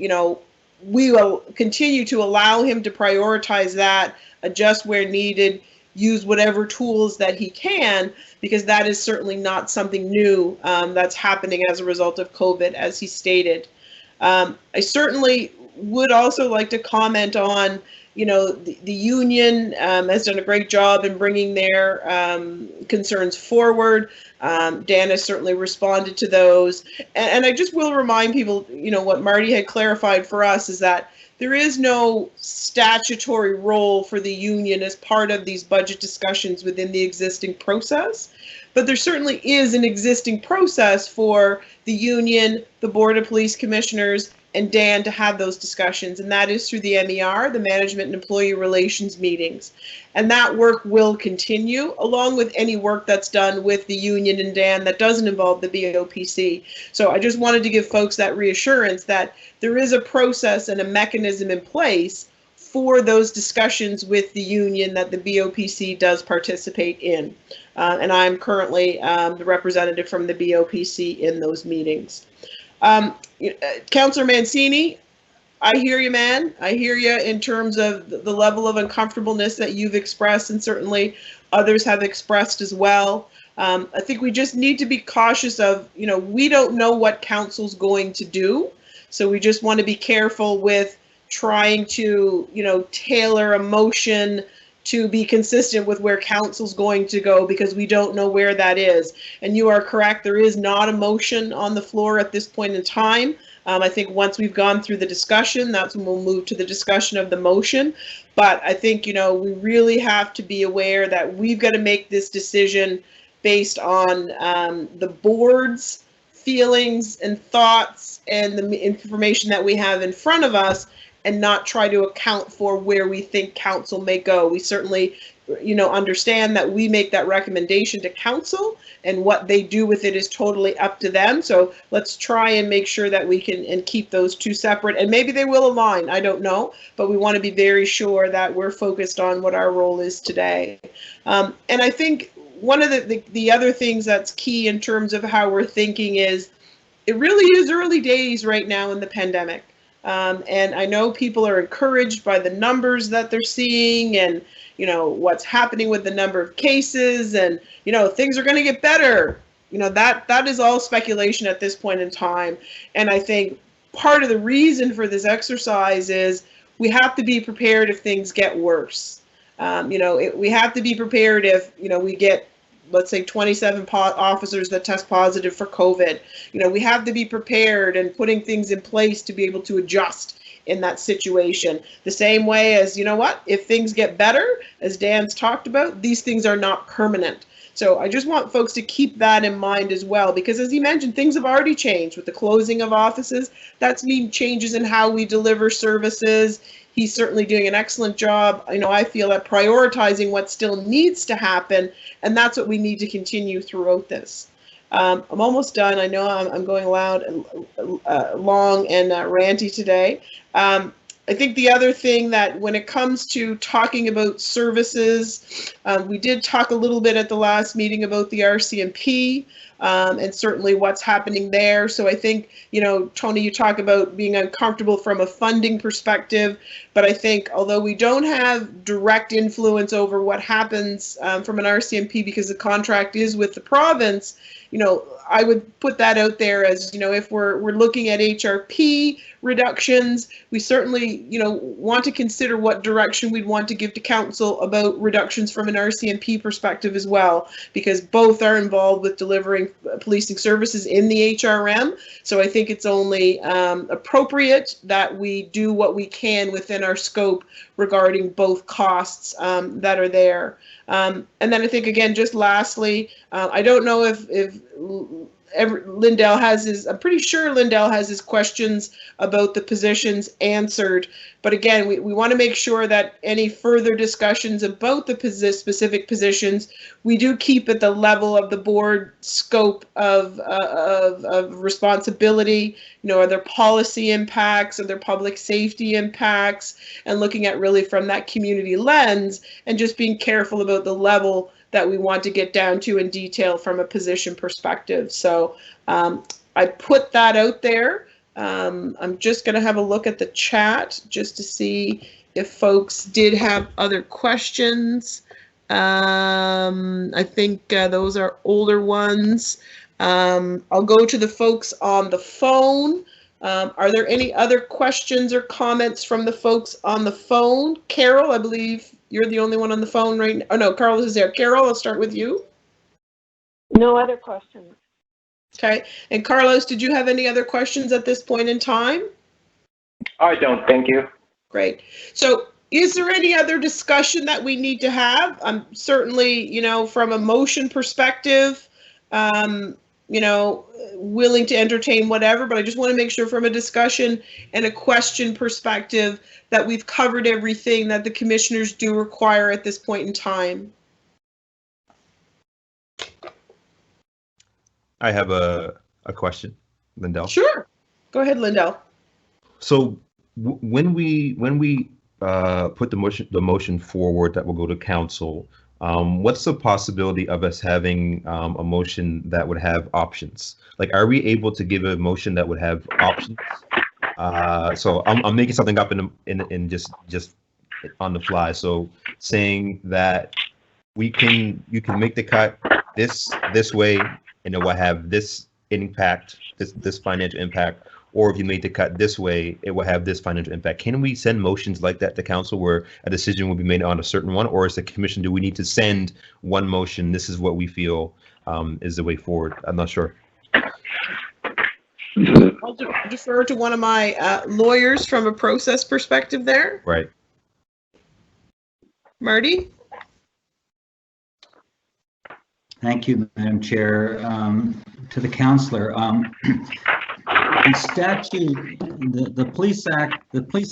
Speaker 1: we will continue to allow him to prioritize that, adjust where needed, use whatever tools that he can, because that is certainly not something new that's happening as a result of COVID, as he stated. I certainly would also like to comment on, the union has done a great job in bringing their concerns forward. Dan has certainly responded to those. And I just will remind people, what Marty had clarified for us is that there is no statutory role for the union as part of these budget discussions within the existing process, but there certainly is an existing process for the union, the Board of Police Commissioners, and Dan to have those discussions, and that is through the MER, the Management and Employee Relations meetings. And that work will continue, along with any work that's done with the union and Dan that doesn't involve the BOPC. So I just wanted to give folks that reassurance that there is a process and a mechanism in place for those discussions with the union that the BOPC does participate in. And I'm currently the representative from the BOPC in those meetings. Councillor Mancini, I hear you, man. I hear you in terms of the level of uncomfortableness that you've expressed, and certainly others have expressed as well. I think we just need to be cautious of, we don't know what council's going to do. So we just want to be careful with trying to, tailor a motion to be consistent with where council's going to go, because we don't know where that is. And you are correct, there is not a motion on the floor at this point in time. I think once we've gone through the discussion, that's when we'll move to the discussion of the motion. But I think, we really have to be aware that we've got to make this decision based on the board's feelings and thoughts and the information that we have in front of us, and not try to account for where we think council may go. We certainly, understand that we make that recommendation to council, and what they do with it is totally up to them. So let's try and make sure that we can and keep those two separate, and maybe they will align, I don't know, but we want to be very sure that we're focused on what our role is today. And I think one of the other things that's key in terms of how we're thinking is it really is early days right now in the pandemic. And I know people are encouraged by the numbers that they're seeing and, you know, what's happening with the number of cases and, you know, things are going to get better. You know, that is all speculation at this point in time. And I think part of the reason for this exercise is we have to be prepared if things get worse. You know, we have to be prepared if, you know, we get, let's say 27 officers that test positive for COVID. You know, we have to be prepared and putting things in place to be able to adjust in that situation. The same way as, you know what, if things get better, as Dan's talked about, these things are not permanent. So I just want folks to keep that in mind as well, because as he mentioned, things have already changed with the closing of offices. That's mean changes in how we deliver services. He's certainly doing an excellent job. You know, I feel at prioritizing what still needs to happen, and that's what we need to continue throughout this. I'm almost done. I know I'm going loud and long and ranty today. I think the other thing that when it comes to talking about services, we did talk a little bit at the last meeting about the RCMP and certainly what's happening there. So I think, you know, Tony, you talk about being uncomfortable from a funding perspective, but I think although we don't have direct influence over what happens from an RCMP because the contract is with the province, you know, I would put that out there as, you know, if we're looking at HRP reductions, we certainly, you know, want to consider what direction we'd want to give to council about reductions from an RCMP perspective as well, because both are involved with delivering policing services in the HRM. So I think it's only appropriate that we do what we can within our scope regarding both costs that are there. And then I think, again, just lastly, I don't know if Lindell has his, I'm pretty sure Lindell has his questions about the positions answered. But again, we want to make sure that any further discussions about the specific positions, we do keep at the level of the board scope of responsibility. You know, are there policy impacts? Are there public safety impacts? And looking at really from that community lens and just being careful about the level that we want to get down to in detail from a position perspective. So I put that out there. I'm just going to have a look at the chat just to see if folks did have other questions. I think those are older ones. I'll go to the folks on the phone. Are there any other questions or comments from the folks on the phone? Carol, I believe you're the only one on the phone right now. Oh no, Carlos is there. Carol, I'll start with you.
Speaker 2: No other questions.
Speaker 1: Okay, and Carlos, did you have any other questions at this point in time?
Speaker 7: I don't, thank you.
Speaker 1: Great. So is there any other discussion that we need to have? Certainly, you know, from a motion perspective, you know, willing to entertain whatever, but I just want to make sure from a discussion and a question perspective that we've covered everything that the commissioners do require at this point in time.
Speaker 5: I have a question, Lindell.
Speaker 1: Sure. Go ahead, Lindell.
Speaker 5: So when we put the motion forward that will go to council, what's the possibility of us having a motion that would have options? Like, are we able to give a motion that would have options? So I'm making something up in just on the fly. So saying that you can make the cut this way, and it will have this impact, this financial impact. Or if you make the cut this way, it will have this financial impact. Can we send motions like that to council where a decision will be made on a certain one? Or as the commission, do we need to send one motion? This is what we feel is the way forward. I'm not sure.
Speaker 1: I'll defer to one of my lawyers from a process perspective there.
Speaker 5: Right.
Speaker 1: Marty?
Speaker 8: Thank you, Madam Chair. To the councillor, the statute, the Police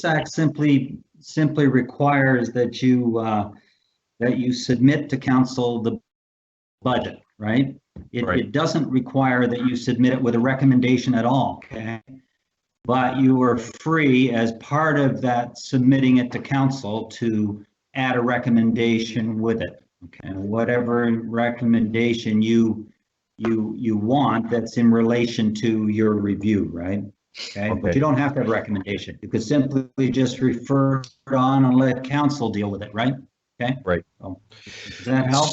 Speaker 8: Act simply requires that you submit to council the budget, right? It doesn't require that you submit it with a recommendation at all, okay? But you are free, as part of that submitting it to council, to add a recommendation with it. Okay, and whatever recommendation you want that's in relation to your review, right? Okay, but
Speaker 5: Okay.
Speaker 8: you don't have to have a recommendation. You could simply just refer it on and let council deal with it, right? Okay.
Speaker 5: Right.
Speaker 8: So, does that help?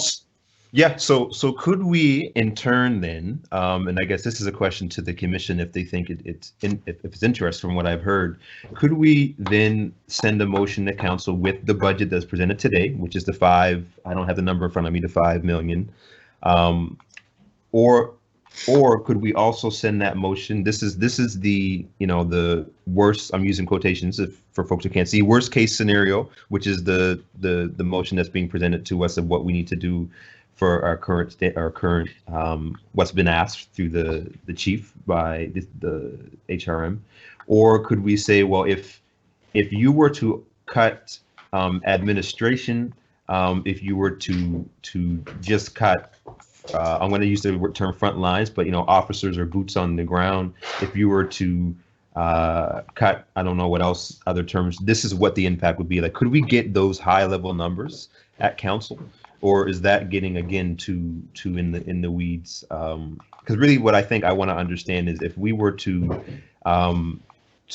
Speaker 5: Yeah, so could we in turn then, and I guess this is a question to the commission if they think if it's interesting from what I've heard, could we then send a motion to council with the budget that's presented today, which is I don't have the number in front of me, the 5 million, or could we also send that motion? This is the, the worst, I'm using quotations for folks who can't see, worst case scenario, which is the motion that's being presented to us of what we need to do for our current what's been asked through the chief by the HRM. Or could we say, well, if you were to cut administration, if you were to just cut, I'm going to use the term front lines, but officers or boots on the ground, if you were to cut, I don't know what else, other terms, this is what the impact would be. Like, could we get those high level numbers at council? Or is that getting again too in the weeds? Because really, what I think I want to understand is if we were to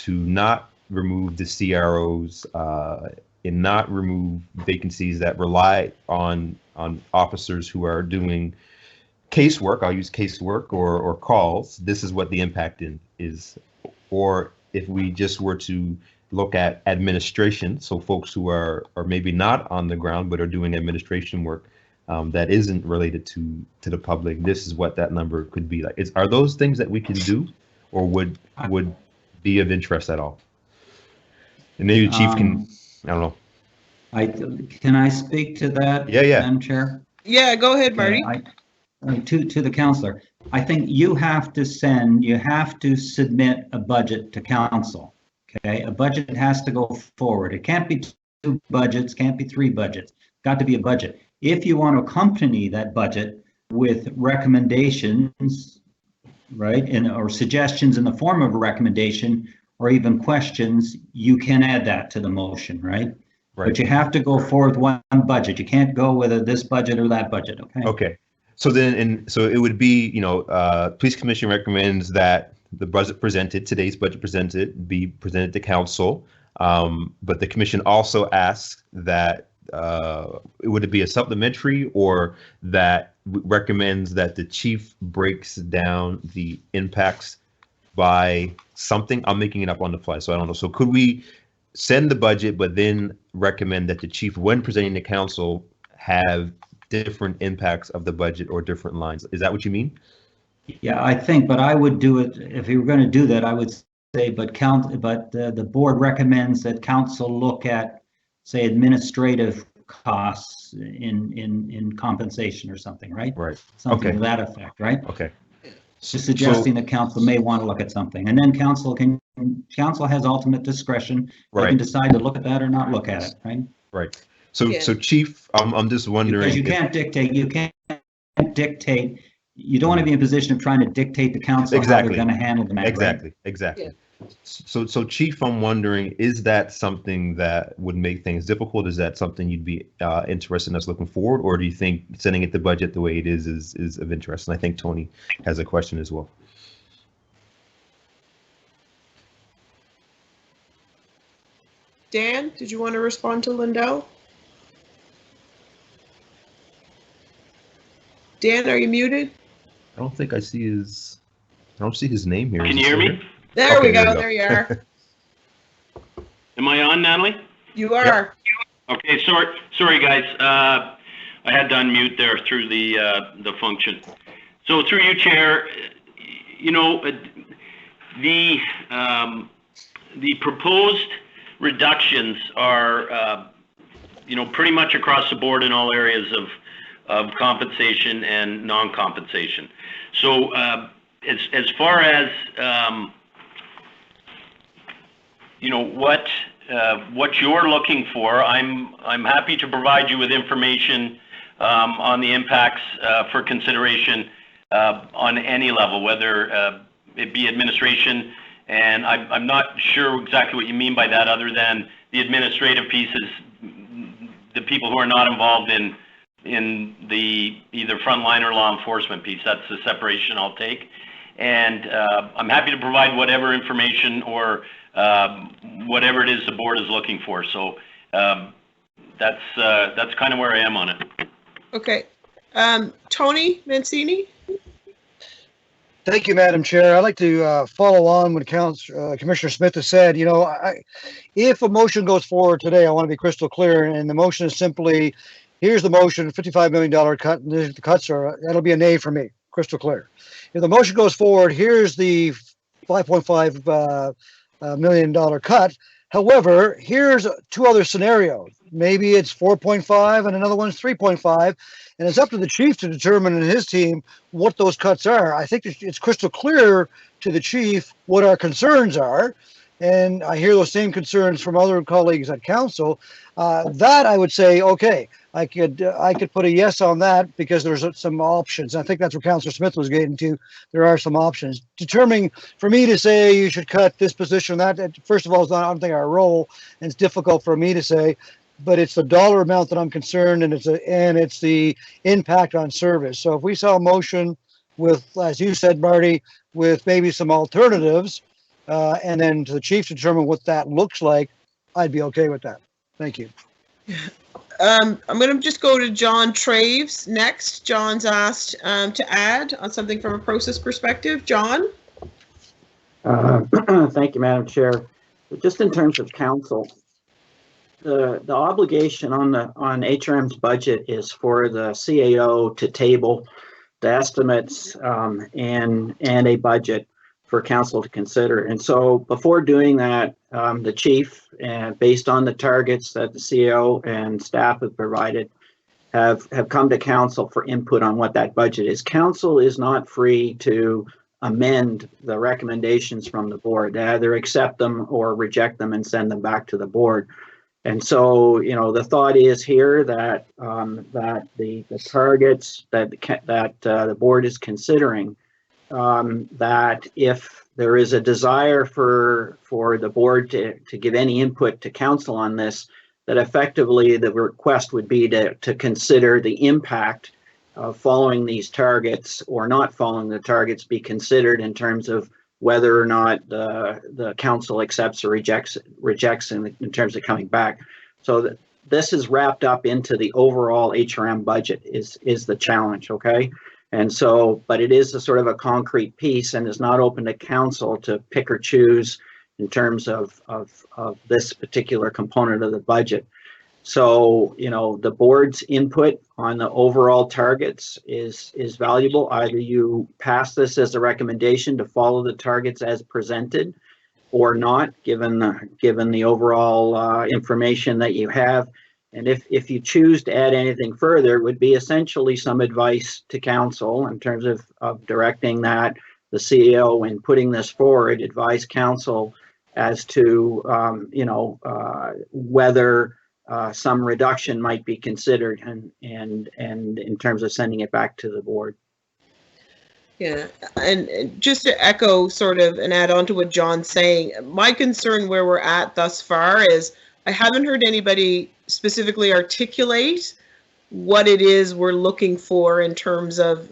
Speaker 5: not remove the CROs and not remove vacancies that rely on officers who are doing casework, I'll use casework or calls. This is what the impact is. Or if we just were to look at administration, so folks who are maybe not on the ground but are doing administration work that isn't related to the public, this is what that number could be like. Are those things that we can do, or would be of interest at all? And maybe the chief can, I don't know.
Speaker 8: Can I speak to that?
Speaker 5: Yeah.
Speaker 8: Madam Chair?
Speaker 1: Yeah, go ahead, Marty.
Speaker 8: To the councillor, I think you have to submit a budget to council. Okay, a budget has to go forward. It can't be 2 budgets, can't be 3 budgets. Got to be a budget. If you want to accompany that budget with recommendations, right, or suggestions in the form of a recommendation, or even questions, you can add that to the motion, right? But you have to go forward with one budget. You can't go with this budget or that budget. Okay.
Speaker 5: Okay. So then, so it would be, Police Commission recommends that the budget presented, today's budget presented, be presented to council. But the commission also asks that would it be a supplementary, or that recommends that the chief breaks down the impacts by something? I'm making it up on the fly, so I don't know. So could we send the budget, but then recommend that the chief, when presenting to council, have different impacts of the budget or different lines? Is that what you mean?
Speaker 8: Yeah, I think, but I would do it, if you were going to do that, I would say, but the board recommends that council look at, say, administrative costs in compensation or something, right?
Speaker 5: Right.
Speaker 8: Something to that effect, right?
Speaker 5: Okay.
Speaker 8: Just suggesting that council may want to look at something, and then council has ultimate discretion. They can decide to look at that or not look at it, right?
Speaker 5: Right. So chief, I'm just wondering,
Speaker 8: because you can't dictate. You don't want to be in a position of trying to dictate to council how they're going to handle the matter.
Speaker 5: Exactly. Yeah. So chief, I'm wondering, is that something that would make things difficult? Is that something you'd be interested in us looking forward, or do you think sending it the budget the way it is of interest? And I think Tony has a question as well.
Speaker 1: Dan, did you want to respond to Lindell? Dan, are you muted?
Speaker 5: I don't think I see his name here.
Speaker 6: Can you hear me?
Speaker 1: There we go. There you are.
Speaker 6: Am I on, Natalie?
Speaker 1: You are.
Speaker 6: Yep. Okay, sorry guys. I had to unmute there through the function. So through you, Chair, the proposed reductions are pretty much across the board in all areas of compensation and non-compensation. So as far as what you're looking for, I'm happy to provide you with information on the impacts for consideration on any level, whether it be administration, and I'm not sure exactly what you mean by that, other than the administrative pieces, the people who are not involved in in the either frontline or law enforcement piece. That's the separation I'll take. And I'm happy to provide whatever information or whatever it is the board is looking for. So that's kind of where I am on it.
Speaker 1: Okay. Tony Mancini?
Speaker 4: Thank you, Madam Chair. I'd like to follow on what Commissioner Smith has said. You know, if a motion goes forward today, I want to be crystal clear, and the motion is simply, here's the motion, $55 million cut, and the cuts are, that'll be a nay for me, crystal clear. If the motion goes forward, here's the $5.5 million cut. However, here's two other scenarios. Maybe it's 4.5 and another one's 3.5. And it's up to the chief to determine in his team what those cuts are. I think it's crystal clear to the chief what our concerns are. And I hear those same concerns from other colleagues at council. That I would say, okay, I could put a yes on that because there's some options. I think that's what Councillor Smith was getting to. There are some options. Determining for me to say you should cut this position, that first of all is not, I don't think, our role, and it's difficult for me to say. But it's the dollar amount that I'm concerned, and it's the impact on service. So if we saw a motion with, as you said, Marty, with maybe some alternatives, and then to the chief to determine what that looks like, I'd be okay with that. Thank you.
Speaker 1: I'm going to just go to John Traves next. John's asked to add on something from a process perspective. John?
Speaker 9: Thank you, Madam Chair. Just in terms of council, the obligation on HRM's budget is for the CAO to table the estimates and a budget for council to consider. And so before doing that, the chief, based on the targets that the CAO and staff have provided, have come to council for input on what that budget is. Council is not free to amend the recommendations from the board. They either accept them or reject them and send them back to the board. And so, you know, the thought is here that the targets that the board is considering, that if there is a desire for the board to give any input to council on this, that effectively the request would be to consider the impact of following these targets or not following the targets be considered in terms of whether or not the council accepts or rejects in terms of coming back. So this is wrapped up into the overall HRM budget is the challenge, okay? And so, but it is a sort of a concrete piece and is not open to council to pick or choose in terms of this particular component of the budget. So, you know, the board's input on the overall targets is valuable. Either you pass this as a recommendation to follow the targets as presented or not, given the overall information that you have. And if you choose to add anything further, it would be essentially some advice to council in terms of directing that the CEO, when putting this forward, advise council as to, whether some reduction might be considered and in terms of sending it back to the board.
Speaker 1: Yeah, and just to echo sort of and add on to what John's saying, my concern where we're at thus far is I haven't heard anybody specifically articulate what it is we're looking for in terms of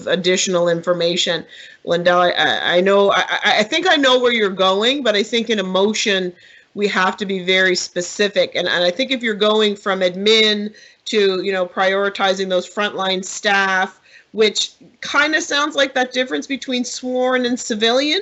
Speaker 1: additional information. Lindell, I know, I think I know where you're going, but I think in a motion, we have to be very specific. And I think if you're going from admin to, you know, prioritizing those frontline staff, which kind of sounds like that difference between sworn and civilian.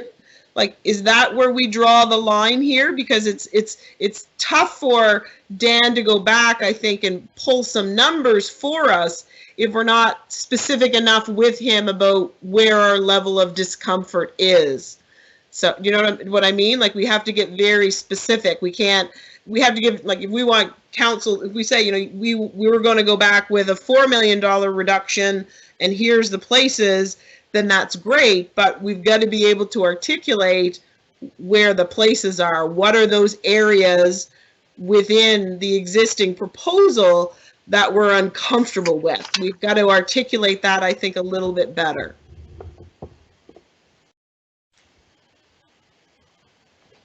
Speaker 1: Like, is that where we draw the line here? Because it's tough for Dan to go back, I think, and pull some numbers for us if we're not specific enough with him about where our level of discomfort is. So, you know what I mean? Like, we have to get very specific. We have to give, like, if we want council, if we say, you know, we were going to go back with a $4 million reduction and here's the places, then that's great. But we've got to be able to articulate where the places are. What are those areas within the existing proposal that we're uncomfortable with? We've got to articulate that, I think, a little bit better.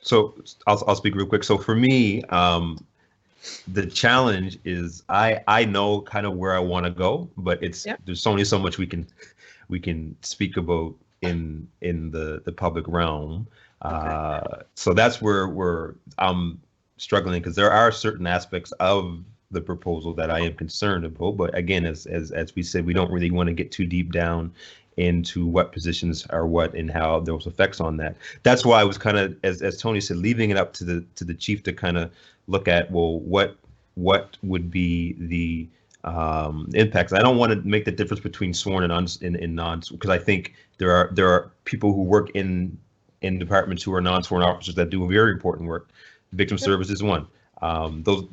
Speaker 5: So I'll speak real quick. So for me, the challenge is I know kind of where I want to go, but there's only so much we can speak about in the public realm. So that's where I'm struggling, because there are certain aspects of the proposal that I am concerned about. But again, as we said, we don't really want to get too deep down into what positions are what and how those effects on that. That's why I was kind of, as Tony said, leaving it up to the chief to kind of look at, well, what would be the impacts. I don't want to make the difference between sworn and non, because I think there are people who work in departments who are non-sworn officers that do very important work. Victim service is one. Those,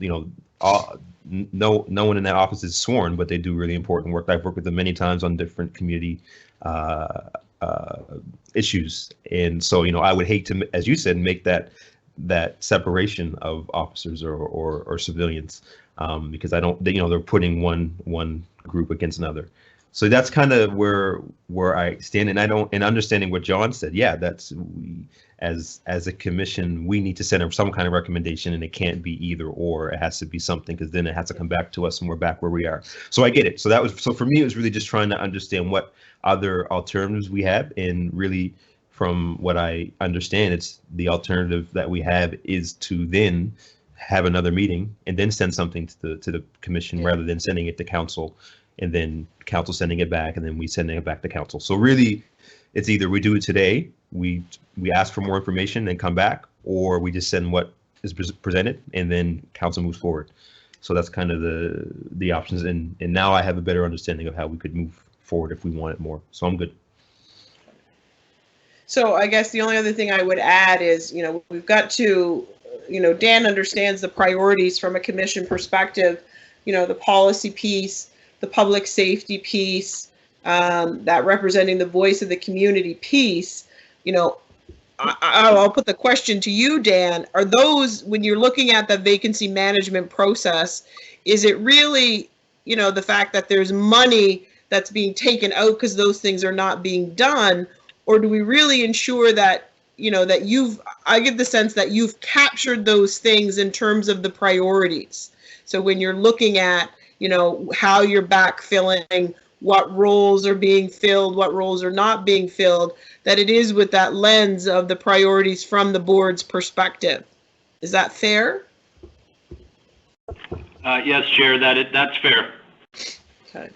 Speaker 5: no one in that office is sworn, but they do really important work. I've worked with them many times on different community issues, and so I would hate to, as you said, make that separation of officers or civilians, because I don't, they're putting one group against another. So that's kind of where I stand, and understanding what John said. Yeah, that's as a commission, we need to send some kind of recommendation, and it can't be either or. It has to be something, because then it has to come back to us, and we're back where we are. So I get it. So for me, it was really just trying to understand what other alternatives we have, and really, from what I understand, it's the alternative that we have is to then have another meeting and then send something to the commission, rather than sending it to council and then council sending it back and then we sending it back to council. So really, it's either we do it today, we ask for more information and come back, or we just send what is presented and then council moves forward. So that's kind of the options, and now I have a better understanding of how we could move forward if we wanted more. So I'm good.
Speaker 1: So I guess the only other thing I would add is, we've got to, Dan understands the priorities from a commission perspective, the policy piece, the public safety piece, that representing the voice of the community piece. I'll put the question to you, Dan. Are those, when you're looking at the vacancy management process, is it really, the fact that there's money that's being taken out because those things are not being done? Or do we really ensure that, that I get the sense that you've captured those things in terms of the priorities. So when you're looking at, how you're backfilling, what roles are being filled, what roles are not being filled, that it is with that lens of the priorities from the board's perspective. Is that fair?
Speaker 6: Yes, Chair, that's fair.
Speaker 1: Okay.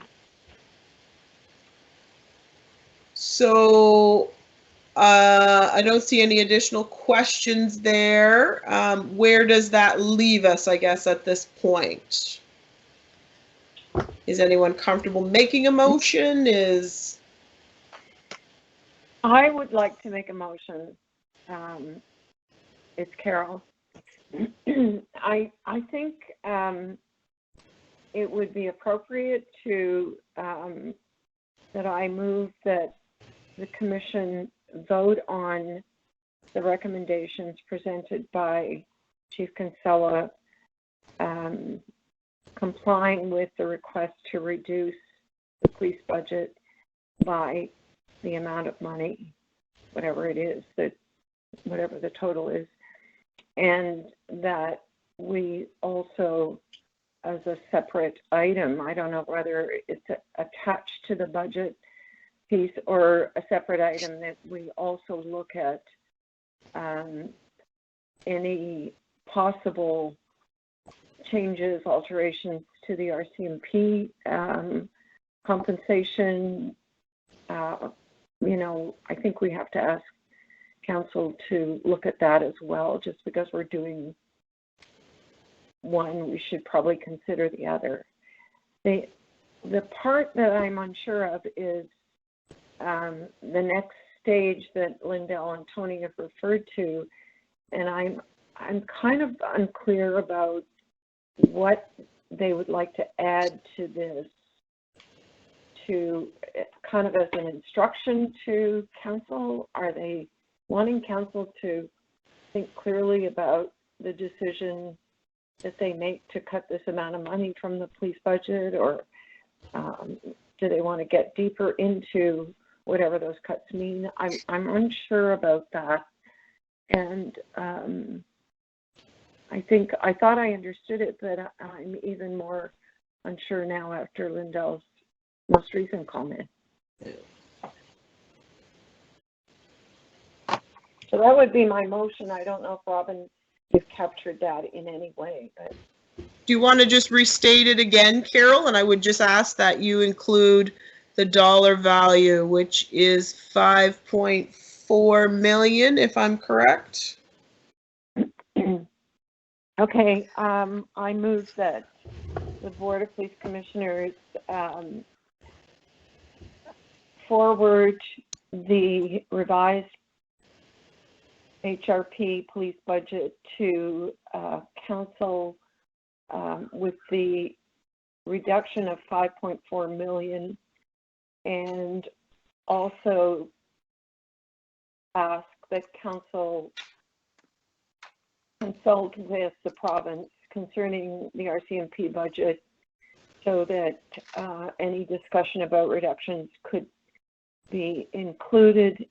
Speaker 1: So I don't see any additional questions there. Where does that leave us, I guess, at this point? Is anyone comfortable making a motion?
Speaker 2: I would like to make a motion. It's Carol. I think it would be appropriate to that I move that the commission vote on the recommendations presented by Chief Kinsella, complying with the request to reduce the police budget by the amount of money, whatever it is, whatever the total is, and that we also, as a separate item, I don't know whether it's attached to the budget piece or a separate item, that we also look at any possible changes, alterations to the RCMP compensation. I think we have to ask council to look at that as well. Just because we're doing one, we should probably consider the other. The part that I'm unsure of is the next stage that Lindell and Tony have referred to, and I'm kind of unclear about what they would like to add to this, to kind of as an instruction to council. Are they wanting council to think clearly about the decision that they make to cut this amount of money from the police budget, or do they want to get deeper into whatever those cuts mean? I'm unsure about that, and I thought I understood it, but I'm even more unsure now after Lindell's most recent comment. So that would be my motion. I don't know if Robin has captured that in any way, but.
Speaker 1: Do you want to just restate it again, Carol? And I would just ask that you include the dollar value, which is 5.4 million, if I'm correct.
Speaker 2: Okay, I move that the Board of Police Commissioners forward the revised HRP police budget to council with the reduction of 5.4 million, and also ask that council consult with the province concerning the RCMP budget so that any discussion about reductions could be included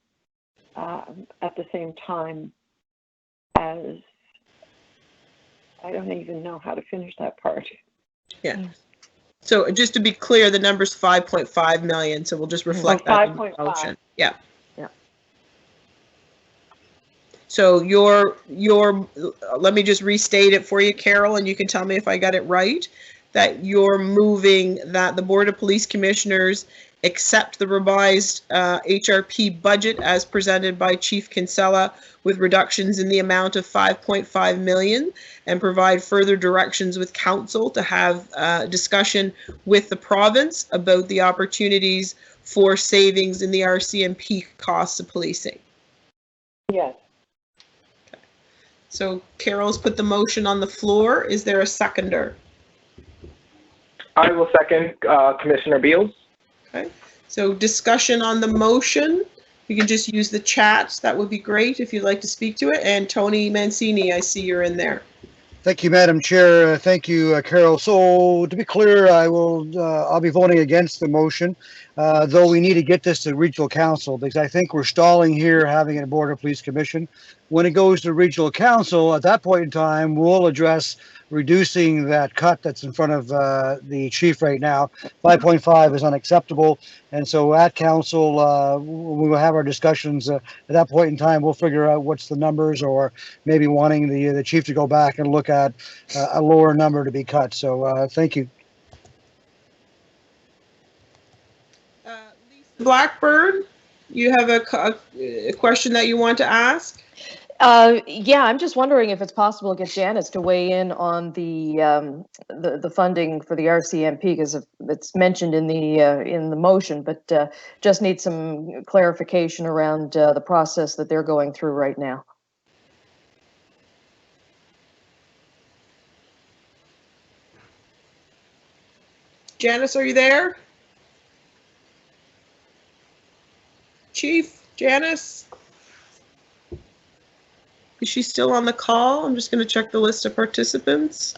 Speaker 2: at the same time as, I don't even know how to finish that part.
Speaker 1: Yeah. So just to be clear, the number's 5.5 million, so we'll just reflect that in the motion. Yeah. So let me just restate it for you, Carol, and you can tell me if I got it right, that you're moving that the Board of Police Commissioners accept the revised HRP budget as presented by Chief Kinsella with reductions in the amount of 5.5 million, and provide further directions with council to have discussion with the province about the opportunities for savings in the RCMP costs of policing.
Speaker 2: Yes.
Speaker 1: So Carol's put the motion on the floor. Is there a seconder?
Speaker 7: I will second Commissioner Beals.
Speaker 1: Okay. So discussion on the motion. You can just use the chat. That would be great if you'd like to speak to it. And Tony Mancini, I see you're in there.
Speaker 4: Thank you, Madam Chair. Thank you, Carol. So to be clear, I'll be voting against the motion, though we need to get this to regional council, because I think we're stalling here having a Board of Police Commission. When it goes to regional council, at that point in time, we'll address reducing that cut that's in front of the chief right now. 5.5 is unacceptable. And so at council, we will have our discussions. At that point in time, we'll figure out what's the numbers, or maybe wanting the chief to go back and look at a lower number to be cut. So thank you.
Speaker 1: Lisa Blackburn, you have a question that you want to ask?
Speaker 3: Yeah, I'm just wondering if it's possible to get Janice to weigh in on the funding for the RCMP, because it's mentioned in the motion, but just need some clarification around the process that they're going through right now.
Speaker 1: Janice, are you there? Chief, Janice? Is she still on the call? I'm just going to check the list of participants.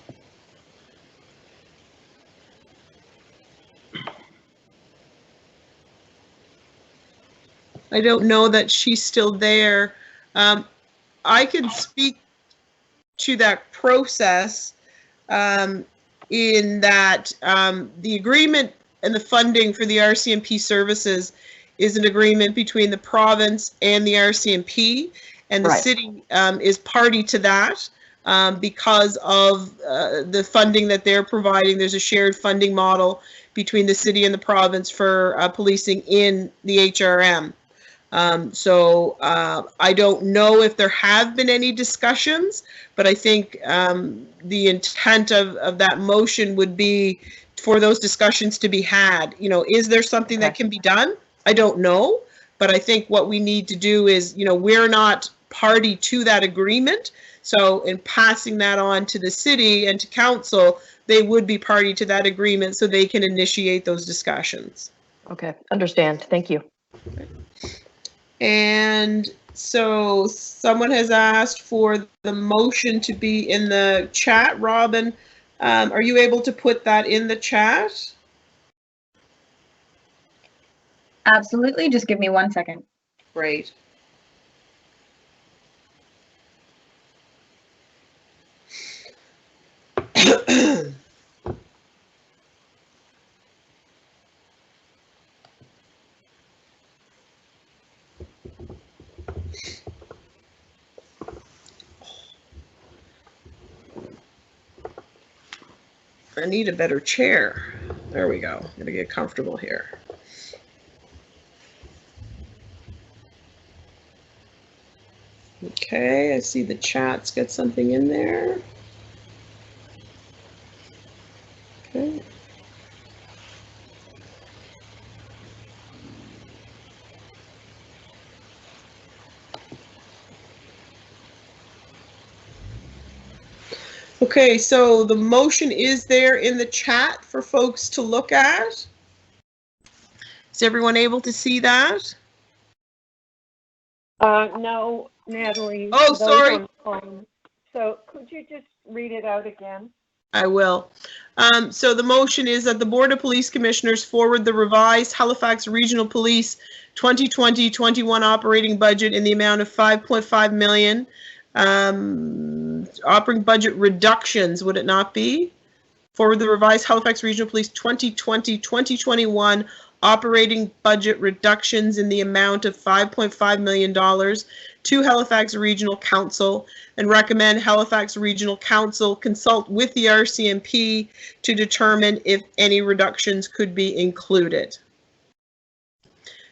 Speaker 1: I don't know that she's still there. I can speak to that process in that the agreement and the funding for the RCMP services is an agreement between the province and the RCMP. And the city is party to that because of the funding that they're providing. There's a shared funding model between the city and the province for policing in the HRM. So I don't know if there have been any discussions, but I think the intent of that motion would be for those discussions to be had. You know, is there something that can be done? I don't know, but I think what we need to do is, you know, we're not party to that agreement. So in passing that on to the city and to council, they would be party to that agreement so they can initiate those discussions.
Speaker 3: Okay, understand. Thank you.
Speaker 1: Okay. And so someone has asked for the motion to be in the chat. Robin, are you able to put that in the chat?
Speaker 10: Absolutely. Just give me 1 second.
Speaker 1: Great. I need a better chair. There we go. Gotta get comfortable here. Okay, I see the chat's got something in there. Okay. Okay, so the motion is there in the chat for folks to look at. Is everyone able to see that?
Speaker 2: No, Natalie.
Speaker 1: Oh,
Speaker 2: those
Speaker 1: sorry.
Speaker 2: on the phone. So could you just read it out again?
Speaker 1: I will. So the motion is that the Board of Police Commissioners forward the revised Halifax Regional Police 2020-21 operating budget in the amount of 5.5 million. Operating budget reductions, would it not be? Forward the revised Halifax Regional Police 2020-2021 operating budget reductions in the amount of $5.5 million to Halifax Regional Council, and recommend Halifax Regional Council consult with the RCMP to determine if any reductions could be included.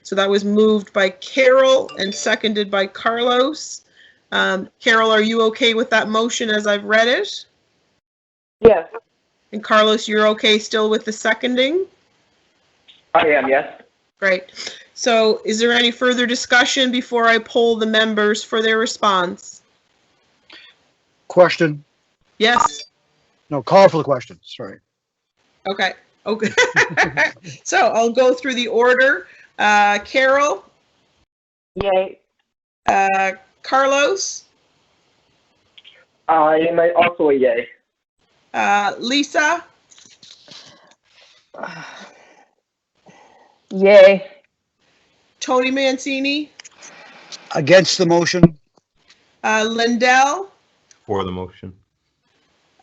Speaker 1: So that was moved by Carol and seconded by Carlos. Carol, are you okay with that motion as I've read it?
Speaker 2: Yes.
Speaker 1: And Carlos, you're okay still with the seconding?
Speaker 7: I am, yes.
Speaker 1: Great. So is there any further discussion before I poll the members for their response?
Speaker 4: Question?
Speaker 1: Yes.
Speaker 4: No, call for the question. Sorry.
Speaker 1: Okay. Okay. So I'll go through the order. Carol,
Speaker 2: Yay.
Speaker 1: Carlos,
Speaker 7: I am also a yay.
Speaker 1: Lisa,
Speaker 3: Yay.
Speaker 1: Tony Mancini,
Speaker 4: Against the motion?
Speaker 1: Lindell,
Speaker 5: For the motion.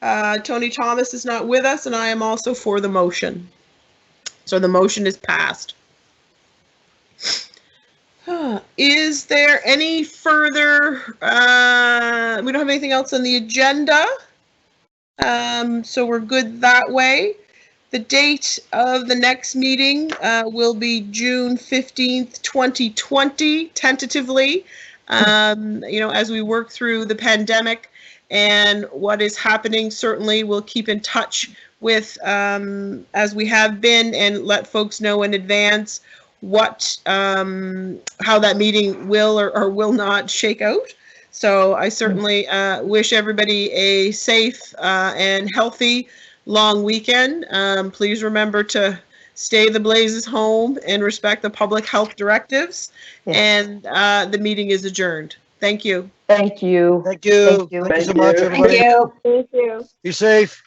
Speaker 1: Tony Thomas is not with us, and I am also for the motion. So the motion is passed. Is there any further, we don't have anything else on the agenda. So we're good that way. The date of the next meeting will be June 15th, 2020, tentatively. As we work through the pandemic and what is happening, certainly we'll keep in touch with, as we have been, and let folks know in advance what, how that meeting will or will not shake out. So I certainly wish everybody a safe and healthy long weekend. Please remember to stay the blazes home and respect the public health directives.
Speaker 3: Yes.
Speaker 1: And the meeting is adjourned. Thank you.
Speaker 3: Thank you.
Speaker 4: Thank you.
Speaker 3: Thank you.
Speaker 4: Thank you so
Speaker 7: Thank
Speaker 4: much,
Speaker 7: you.
Speaker 4: everybody.
Speaker 10: Thank you.
Speaker 2: Thank you.
Speaker 4: Be safe.